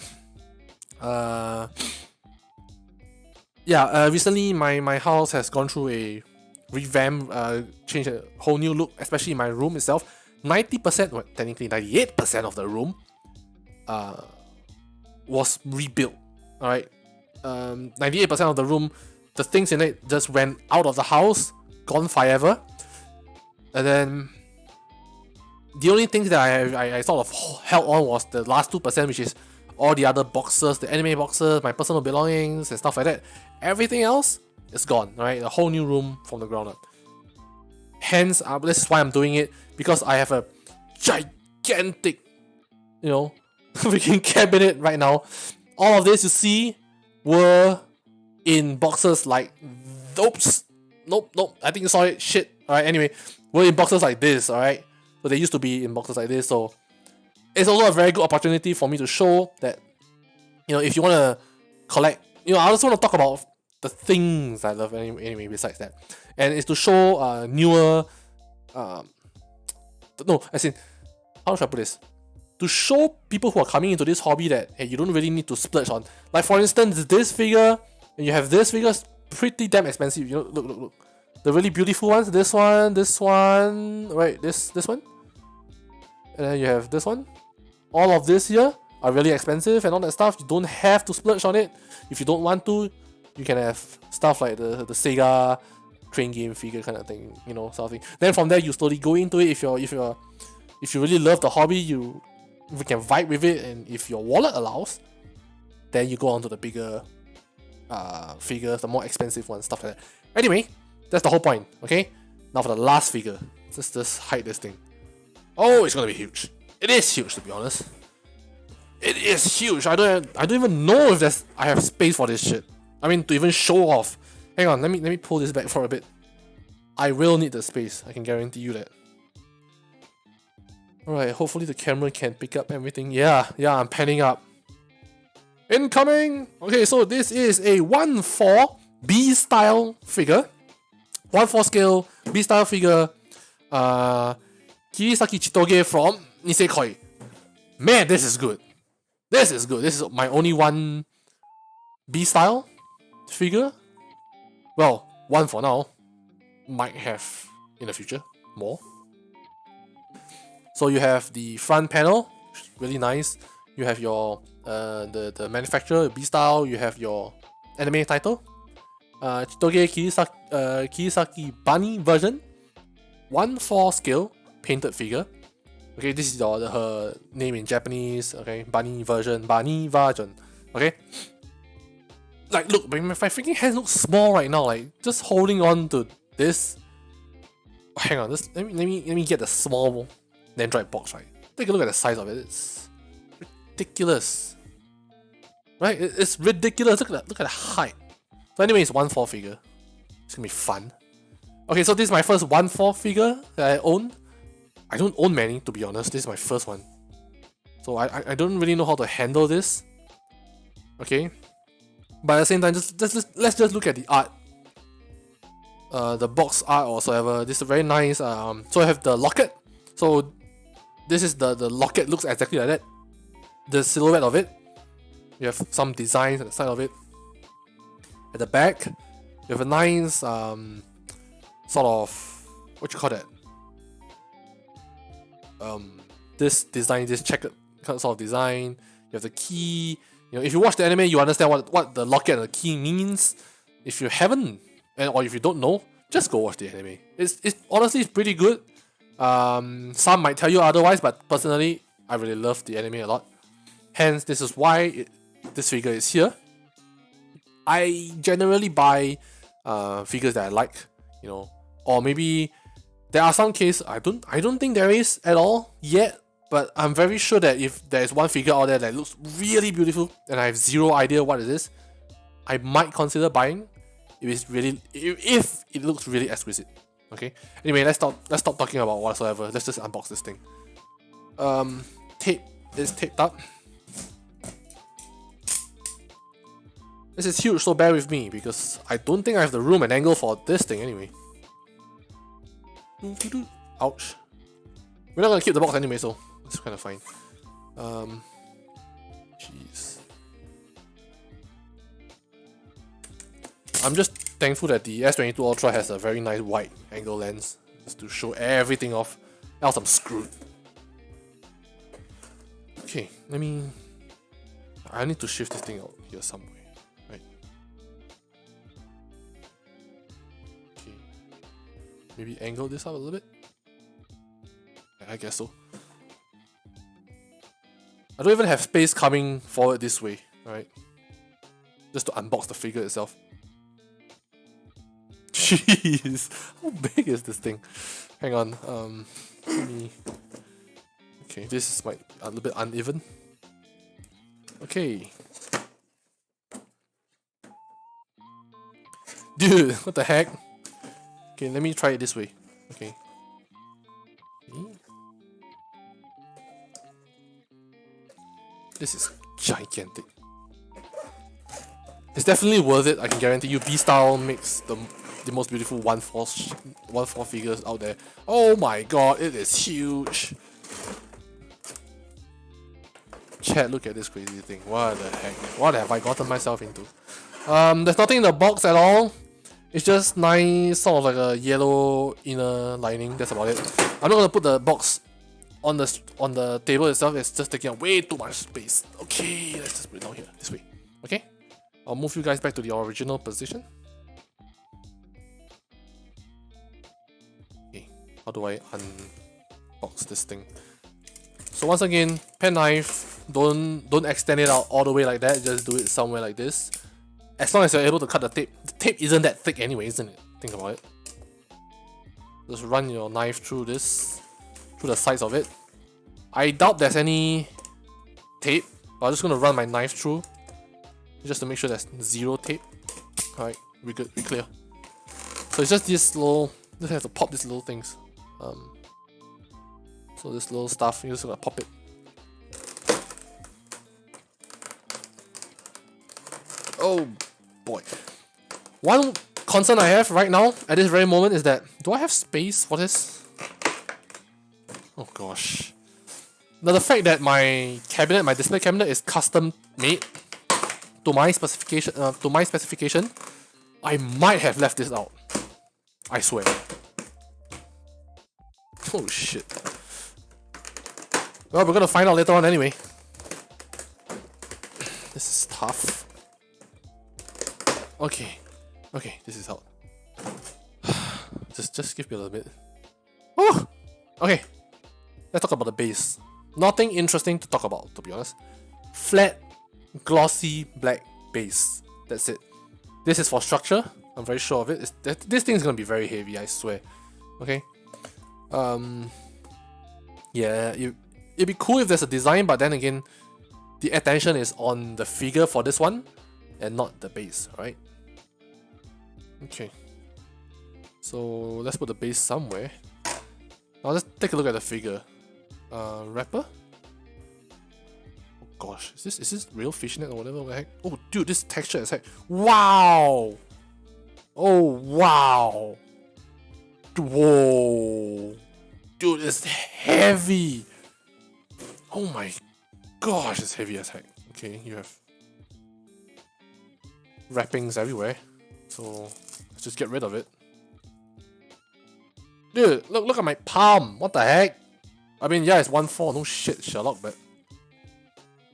Recently my house has gone through a revamp, changed a whole new look, especially in my room itself. 90%, well, technically 98% of the room was rebuilt. Alright. 98% of the room, the things in it just went out of the house, gone forever. And then the only things that I sort of held on was the last 2%, which is all the other boxes, the anime boxes, my personal belongings and stuff like that. Everything else is gone, right? A whole new room from the ground up. Hence, this is why I'm doing it, because I have a gigantic, freaking cabinet right now. All of this you see were in boxes like, nope, I think you saw it, shit. Alright, anyway, we're in boxes like this, alright? So they used to be in boxes like this, so it's also a very good opportunity for me to show that, if you want to collect, I also want to talk about the things I love anyway besides that. and it's to show newer. No, as in, how should I put this? To show people who are coming into this hobby that hey, you don't really need to splurge on. Like for instance, this figure, and you have this figure, pretty damn expensive. You know, look. The really beautiful ones. This one, right? This one, and then you have this one. All of this here are really expensive and all that stuff. You don't have to splurge on it. If you don't want to, you can have stuff like the Sega train game figure kind of thing, you know, something. Then from there you slowly go into it. If you really love the hobby, you can vibe with it, and if your wallet allows, then you go on to the bigger figures, the more expensive ones, stuff like that. Anyway, that's the whole point. Okay, now for the last figure. Let's just hide this thing. Oh, it's gonna be huge. It is huge, to be honest. It is huge. I don't even know if I have space for this shit. I mean, to even show off. Hang on, let me pull this back for a bit. I will need the space. I can guarantee you that. Alright, hopefully the camera can pick up everything. Yeah, I'm panning up. Incoming! Okay, so this is a 1/4 B-style figure. 1/4 scale B-style figure. Kirisaki Chitoge from Nisekoi. Man, this is good. This is good. This is my only one B-style figure. Well, one for now. Might have in the future more. So you have the front panel, really nice. You have your the manufacturer B-style. You have your anime title, Chitoge Kirisaki Bunny version, 1/4 scale painted figure. Okay, this is her name in Japanese. Okay, Bunny version. Okay, like look, my freaking hands look small right now. Like just holding on to this. Hang on, let me get the small Nandroid box, right? Take a look at the size of it. It's ridiculous, right? It's ridiculous. Look at the height. So anyway, it's 1/4 figure. It's gonna be fun. Okay, so this is my first 1/4 figure that I own. I don't own many, to be honest. This is my first one, so I don't really know how to handle this. Okay, but at the same time, let's just look at the art. The box art or whatsoever. This is very nice. So I have the locket. So this is the locket, looks exactly like that. The silhouette of it. You have some designs at the side of it. At the back, you have a nice sort of, what you call that? This design, this checkered sort of design. You have the key. You know, if you watch the anime, you understand what the locket and the key means. If you haven't, or if you don't know, just go watch the anime. It's honestly it's pretty good. Some might tell you otherwise, but personally, I really love the anime a lot. Hence, this is why this figure is here. I generally buy figures that I like, you know, or maybe there are some cases I don't think there is at all yet, but I'm very sure that if there is one figure out there that looks really beautiful and I have zero idea what it is, I might consider buying if it looks really exquisite. Okay. Anyway, let's stop talking about whatsoever. Let's just unbox this thing. Tape is taped up. This is huge, so bear with me because I don't think I have the room and angle for this thing anyway. Ouch. We're not gonna keep the box anyway, so it's kind of fine. Jeez. I'm just thankful that the S22 Ultra has a very nice wide angle lens just to show everything off, else I'm screwed. Okay, I need to shift this thing out here somewhere, right? Okay, maybe angle this up a little bit? I guess so. I don't even have space coming forward this way, right? Just to unbox the figure itself. Jeez, how big is this thing? Hang on, okay, this is a little bit uneven. Okay. Dude, what the heck? Okay, let me try it this way. Okay. This is gigantic. It's definitely worth it, I can guarantee you. B-Style makes the the most beautiful 1/4 figures out there. Oh my god, it is huge. Chat, look at this crazy thing. What the heck? What have I gotten myself into? There's nothing in the box at all. It's just nice, sort of like a yellow inner lining. That's about it. I'm not gonna put the box on the table itself. It's just taking up way too much space. Okay, let's just put it down here, this way. Okay, I'll move you guys back to the original position. Okay, how do I unbox this thing? So once again, pen knife. Don't extend it out all the way like that. Just do it somewhere like this. As long as you're able to cut the tape. The tape isn't that thick anyway, isn't it? Think about it. Just run your knife through this, through the sides of it. I doubt there's any tape, but I'm just gonna run my knife through, just to make sure there's zero tape. Alright, we're good, we're clear. So it's just this little, just have to pop these little things. So this little stuff, you're just gonna pop it. Oh boy. One concern I have right now, at this very moment, is that, do I have space for this? Oh gosh. Now the fact that my cabinet, my display cabinet is custom made to my specification, I might have left this out. I swear. Oh shit. Well, we're gonna find out later on anyway. This is tough. Okay, this is out. just give me a little bit. Oh, okay. Let's talk about the base. Nothing interesting to talk about, to be honest. Flat, glossy black base. That's it. This is for structure. I'm very sure of it. This thing is gonna be very heavy, I swear. Okay. Yeah, it'd be cool if there's a design, but then again, the attention is on the figure for this one, and not the base, right? Okay. So let's put the base somewhere. Now let's take a look at the figure. Wrapper. Oh gosh, is this real fishnet or whatever the heck? Oh dude, this texture is heck. Wow. Oh wow. Whoa. Dude, it's heavy. Oh my gosh, it's heavy as heck. Okay, you have wrappings everywhere. So let's just get rid of it. Dude, look at my palm. What the heck? I mean, yeah, it's 1/4. No shit, Sherlock, but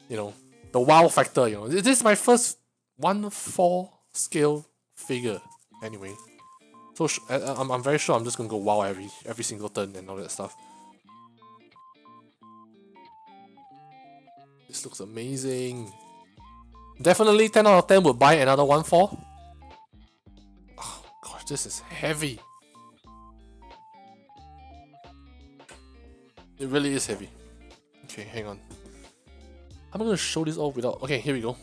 you know, the wow factor. You know, this is my first 1/4 scale figure. Anyway, so I'm very sure I'm just gonna go wow every single turn and all that stuff. This looks amazing. Definitely 10 out of 10 would buy another 1/4. Oh gosh, this is heavy. It really is heavy. Okay, hang on. I'm gonna show this all without. Okay, here we go.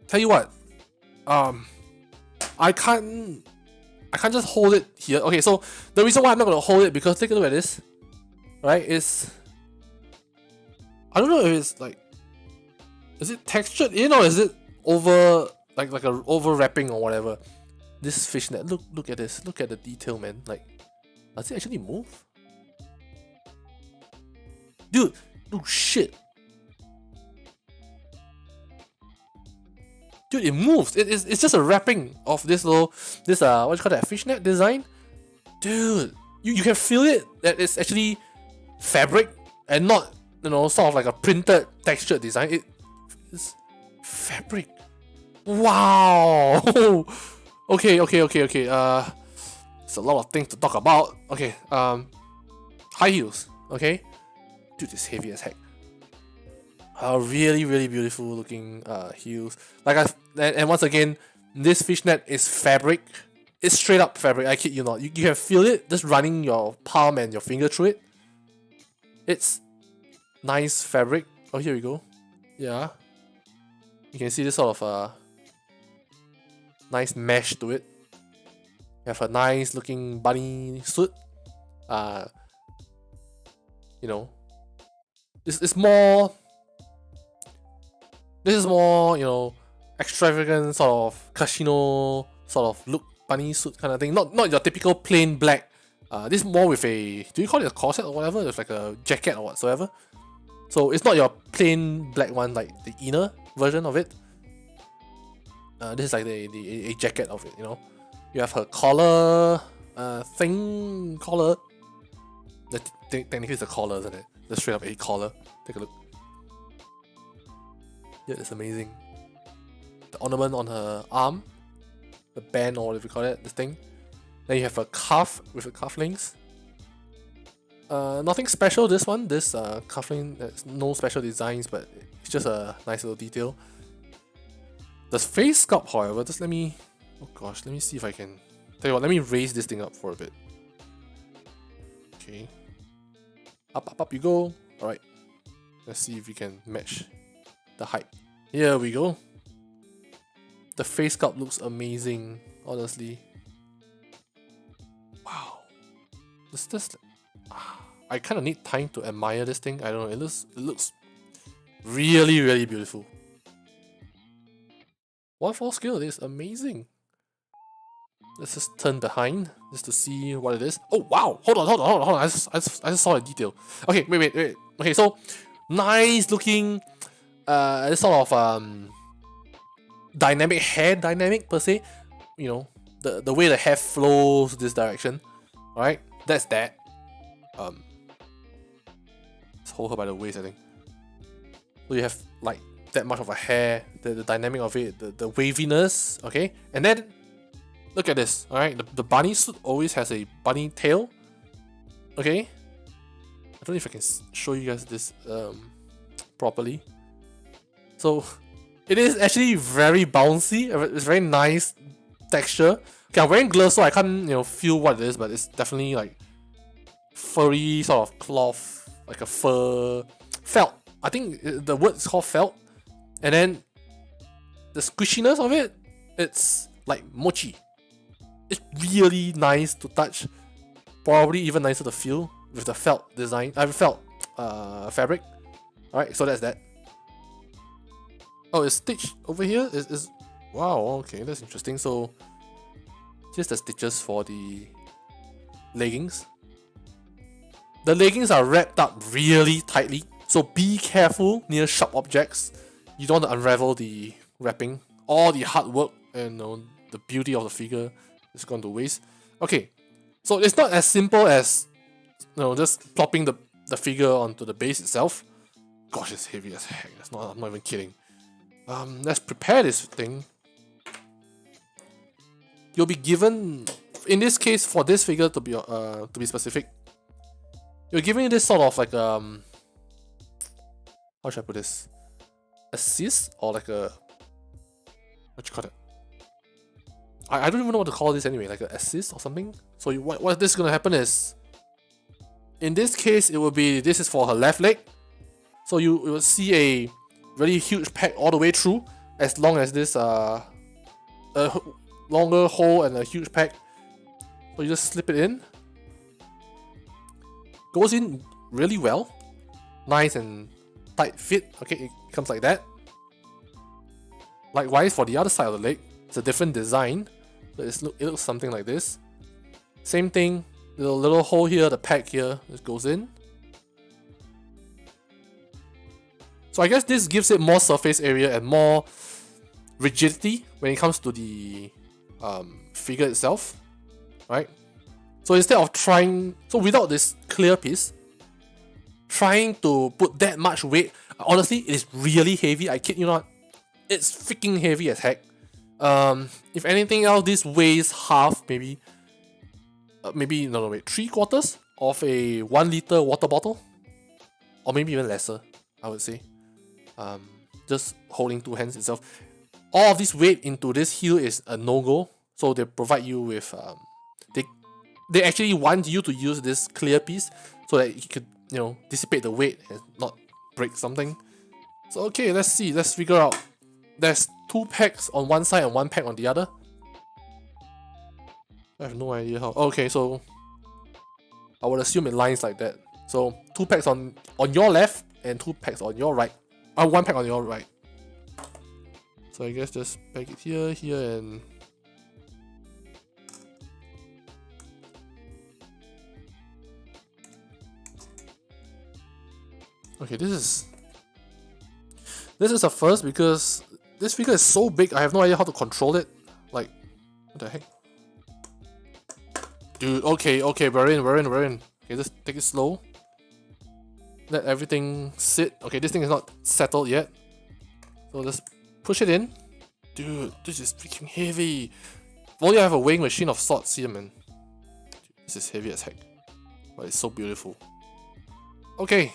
Tell you what. I can't just hold it here. Okay, so the reason why I'm not gonna hold it, because take a look at this. Right, is I don't know if it's like, is it textured in or is it over like a over wrapping or whatever? This fishnet. Look at this. Look at the detail, man. Like, does it actually move? Dude, oh shit. Dude, it moves. It's just a wrapping of this little what do you call that, fishnet design? Dude, you can feel it that it's actually fabric and not, you know, sort of like a printed textured design. It's fabric. Wow. Okay. It's a lot of things to talk about. Okay, high heels. Okay. Dude, it's heavy as heck. Really beautiful looking heels. And once again, this fishnet is fabric. It's straight up fabric. I kid you not. You can feel it just running your palm and your finger through it. It's nice fabric. Oh, here we go. Yeah, you can see this sort of nice mesh to it. You have a nice looking bunny suit. You know. This is more, you know, extravagant sort of casino sort of look, bunny suit kind of thing. Not your typical plain black. This is more with a, do you call it a corset or whatever? It's like a jacket or whatsoever. So it's not your plain black one, like the inner version of it. This is like a jacket of it, you know. You have her collar, collar. Technically it's a collar, isn't it? Just straight up a collar. Take a look. Yeah, it's amazing. The ornament on her arm, the band or whatever you call it, this thing. Then you have a cuff with the cufflinks. Nothing special this one. This cufflink, there's no special designs, but it's just a nice little detail. The face sculpt, however, just let me, oh gosh, let me see if I can, tell you what, let me raise this thing up for a bit. Okay. Up you go. Alright. Let's see if we can match the height. Here we go. The face sculpt looks amazing, honestly. Wow. This I kind of need time to admire this thing. I don't know. It looks really, really beautiful. 1/4 scale is amazing. Let's just turn behind just to see what it is. Oh wow! Hold on. I just saw a detail. Okay, wait. Okay, so nice looking. This sort of dynamic hair dynamic per se. You know, the way the hair flows this direction. All right, that's that. Let's hold her by the waist, I think. So you have like that much of a hair, the dynamic of it, the waviness, okay? And then look at this, alright? The bunny suit always has a bunny tail. Okay? I don't know if I can show you guys this properly. So it is actually very bouncy, it's very nice texture. Okay, I'm wearing gloves so I can't feel what it is, but it's definitely like furry sort of cloth, like a fur felt. I think the word is called felt. And then the squishiness of it, it's like mochi. It's really nice to touch, probably even nicer to feel with the felt design. Felt fabric. Alright, so that's that. Oh, it's stitched over here. Is wow, okay, that's interesting. So just the stitches for the leggings. The leggings are wrapped up really tightly, so be careful near sharp objects. You don't want to unravel the wrapping. All the hard work and the beauty of the figure is gone to waste. Okay, so it's not as simple as just plopping the figure onto the base itself. Gosh, it's heavy as heck. I'm not even kidding. Let's prepare this thing. You'll be given, in this case, for this figure to be specific, you're giving this sort of like how should I put this? Assist or like a, what you call it? I don't even know what to call this anyway, like an assist or something. So what this is gonna happen is, in this case, it will be, this is for her left leg. So you will see a really huge pack all the way through, as long as this a longer hole and a huge pack. So you just slip it in. Goes in really well, nice and tight fit. Okay, it comes like that. Likewise for the other side of the leg, it's a different design. But it looks something like this. Same thing, little hole here, the pack here, it goes in. So I guess this gives it more surface area and more rigidity when it comes to the figure itself, right? So instead of without this clear piece, trying to put that much weight, honestly, it is really heavy. I kid you not, it's freaking heavy as heck. If anything else, this weighs half, maybe 3/4 of a 1 liter water bottle, or maybe even lesser, I would say. Just holding two hands itself. All of this weight into this heel is a no-go. So they provide you with they actually want you to use this clear piece so that you could dissipate the weight and not break something. So okay, let's figure out. There's 2 packs on one side and 1 pack on the other. I have no idea how. Okay, so I would assume it lines like that. So 2 packs on your left and 2 packs on your right. 1 pack on your right. So I guess just pack it here, and Okay, this is a first because this figure is so big. I have no idea how to control it. Like, what the heck, dude? Okay, we're in. Okay, just take it slow. Let everything sit. Okay, this thing is not settled yet, so just push it in. Dude, this is freaking heavy. If only I have a weighing machine of sorts here, man. Dude, this is heavy as heck, but it's so beautiful. Okay,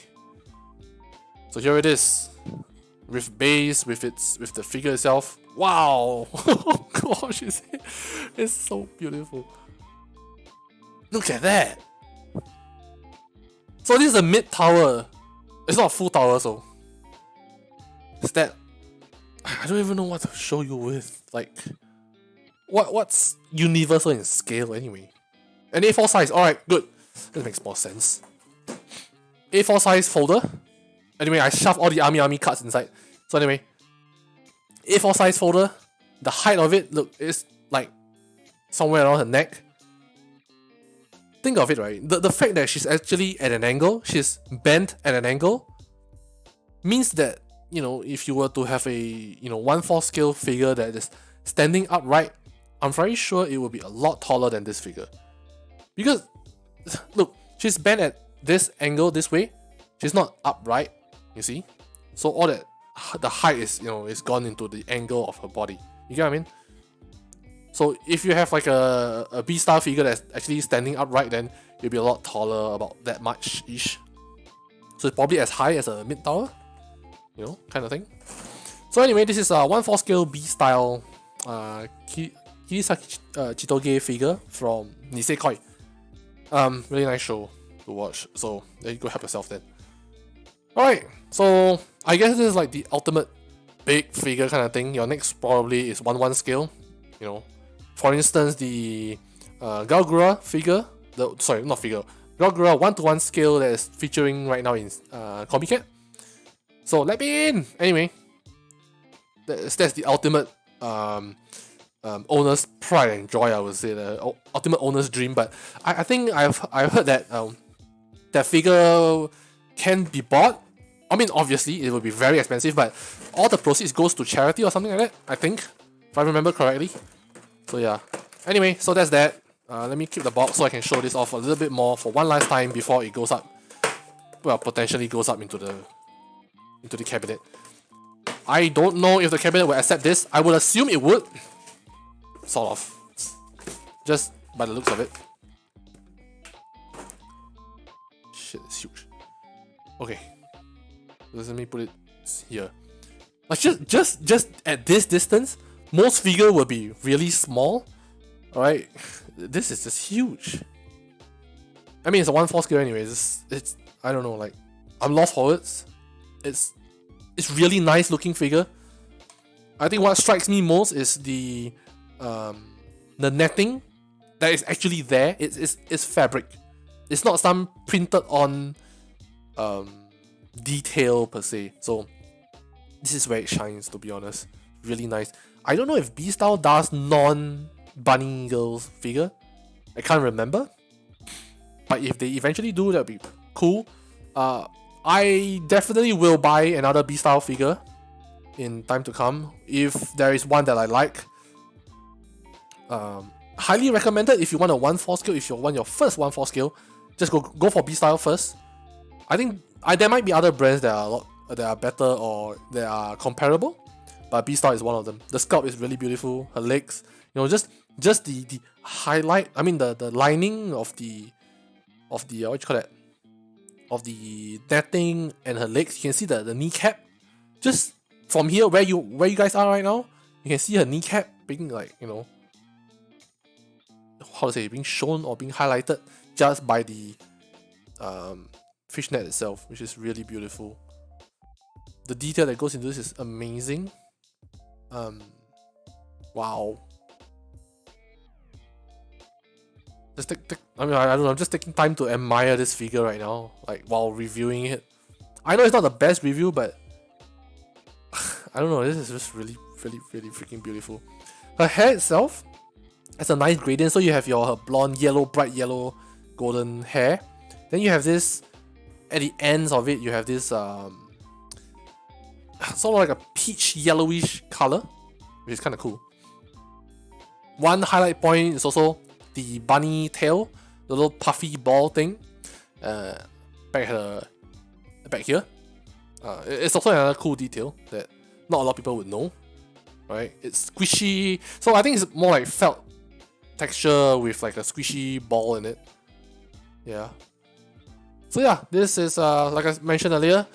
so here it is, with base, with the figure itself. Wow! Oh gosh, it's so beautiful. Look at that. So this is a mid tower. It's not a full tower, so is that? I don't even know what to show you with. Like, what's universal in scale anyway? An A4 size. All right, good. That makes more sense. A4 size folder. Anyway, I shoved all the army cards inside. So anyway, A4 size folder. The height of it, look, is like somewhere around her neck. Think of it, right? The fact that she's actually at an angle, she's bent at an angle, means that, you know, if you were to have a, you know, 1/4 scale figure that is standing upright, I'm very sure it will be a lot taller than this figure. Because, look, she's bent at this angle this way. She's not upright, you see? So all that, the height is, you know, is gone into the angle of her body. You get what I mean? So if you have like a B-star figure that's actually standing upright, then it'll be a lot taller, about that much-ish. So it's probably as high as a mid-tower, you know, kind of thing. So anyway, this is a 1/4 scale B-style Kirisaki Chitoge figure from Nisekoi. Really nice show to watch, so there you go, help yourself then. Alright, so I guess this is like the ultimate big figure kind of thing. Your next probably is 1/1 scale, you know. For instance, the Galgura figure, Galgura 1:1 scale that is featuring right now in Copycat. So let me in! Anyway, that's the ultimate owner's pride and joy, I would say, the ultimate owner's dream. But I think I've heard that that figure can be bought. I mean, obviously it will be very expensive, but all the proceeds goes to charity or something like that, I think, if I remember correctly. So yeah. Anyway, so that's that. Let me keep the box so I can show this off a little bit more for one last time before it goes up. Well, potentially goes up into the cabinet. I don't know if the cabinet will accept this. I would assume it would. Sort of. Just by the looks of it. Shit, it's huge. Okay. Let me put it here. Like just at this distance, most figure will be really small. Alright. This is just huge. I mean, it's a 1/4 scale anyways. It's I don't know, like, I'm lost for words. It's really nice looking figure. I think what strikes me most is the netting that is actually there. It's fabric. It's not some printed on detail per se. So this is where it shines, to be honest. Really nice. I don't know if B-Style does non-bunny girls figure. I can't remember. But if they eventually do, that'd be cool. I definitely will buy another B-Style figure in time to come if there is one that I like. Highly recommended if you want a 1/4 scale. If you want your first 1/4 scale, just go for B-Style first. I think there might be other brands that are better or that are comparable, but B-Style is one of them. The sculpt is really beautiful. Her legs, you know, just the highlight. I mean the lining of the what you call that? Of the netting and her legs. You can see the kneecap. Just from here where you guys are right now, you can see her kneecap being, like, you know, how to say, being shown or being highlighted just by the fishnet itself, which is really beautiful. The detail that goes into this is amazing. Wow. Just I mean, I don't know, I'm just taking time to admire this figure right now, like, while reviewing it. I know it's not the best review, but I don't know, this is just really freaking beautiful. Her hair itself has a nice gradient, so you have her blonde, yellow, bright yellow, golden hair. Then you have this at the ends of it, you have this sort of like a peach yellowish color, which is kind of cool. One highlight point is also the bunny tail, the little puffy ball thing, back here. It's also another cool detail that not a lot of people would know, right? It's squishy, so I think it's more like felt texture with like a squishy ball in it. Yeah. So yeah, this is like I mentioned earlier,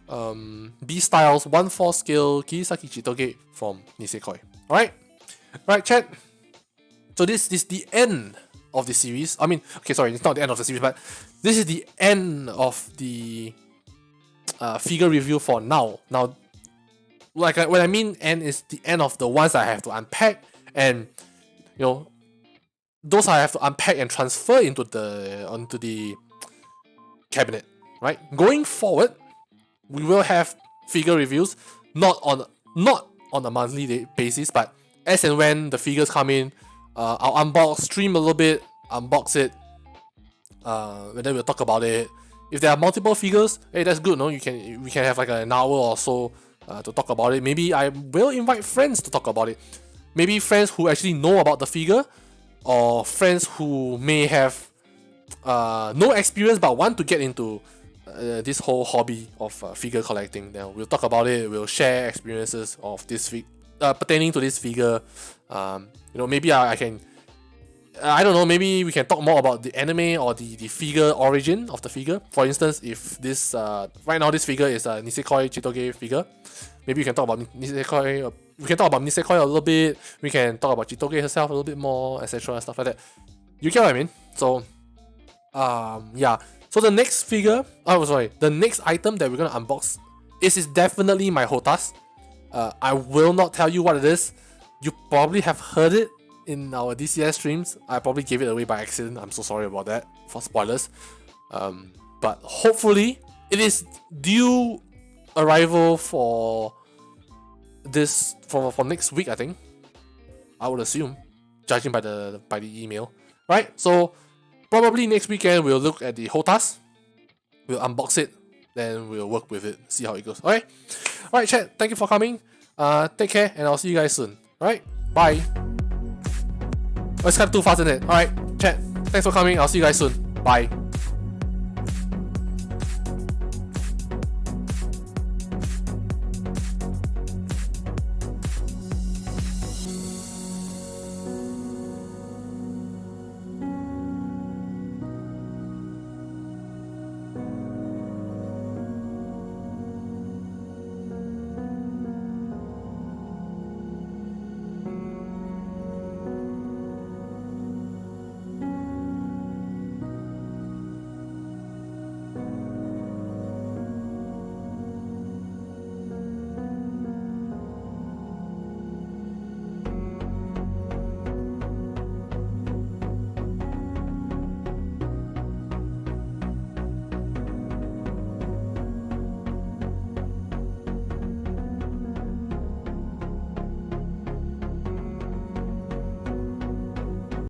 B Styles 1/4 scale Kisaki Chitoge from Nisekoi. Alright, chat. So this is the end of the series. I mean, okay, sorry, it's not the end of the series, but this is the end of the figure review for now. Now, like when I mean end, is the end of the ones I have to unpack, and those I have to unpack and transfer onto the cabinet. Right, going forward, we will have figure reviews not on a monthly basis, but as and when the figures come in, I'll unbox, stream a little bit, unbox it, and then we'll talk about it. If there are multiple figures, hey, that's good, no? We can have like an hour or so to talk about it. Maybe I will invite friends to talk about it. Maybe friends who actually know about the figure, or friends who may have no experience but want to get into this whole hobby of figure collecting. Then we'll talk about it. We'll share experiences of this pertaining to this figure. Maybe I can. I don't know. Maybe we can talk more about the anime or the figure origin of the figure. For instance, if this right now this figure is a Nisekoi Chitoge figure, maybe we can talk about Nisekoi. We can talk about Nisekoi a little bit. We can talk about Chitoge herself a little bit more, etc. Stuff like that. You get what I mean? So, yeah. So the next figure, the next item that we're gonna unbox is definitely my Hotas. I will not tell you what it is. You probably have heard it in our DCS streams. I probably gave it away by accident. I'm so sorry about that for spoilers. But hopefully it is due arrival for this for next week. I think I would assume, judging by the email, right? So probably next weekend we'll look at the Hotas, we'll unbox it, then we'll work with it, see how it goes. Alright, chat, thank you for coming. Take care, and I'll see you guys soon. Alright, bye. It's kind of too fast, isn't it? Alright, chat, thanks for coming. I'll see you guys soon. Bye.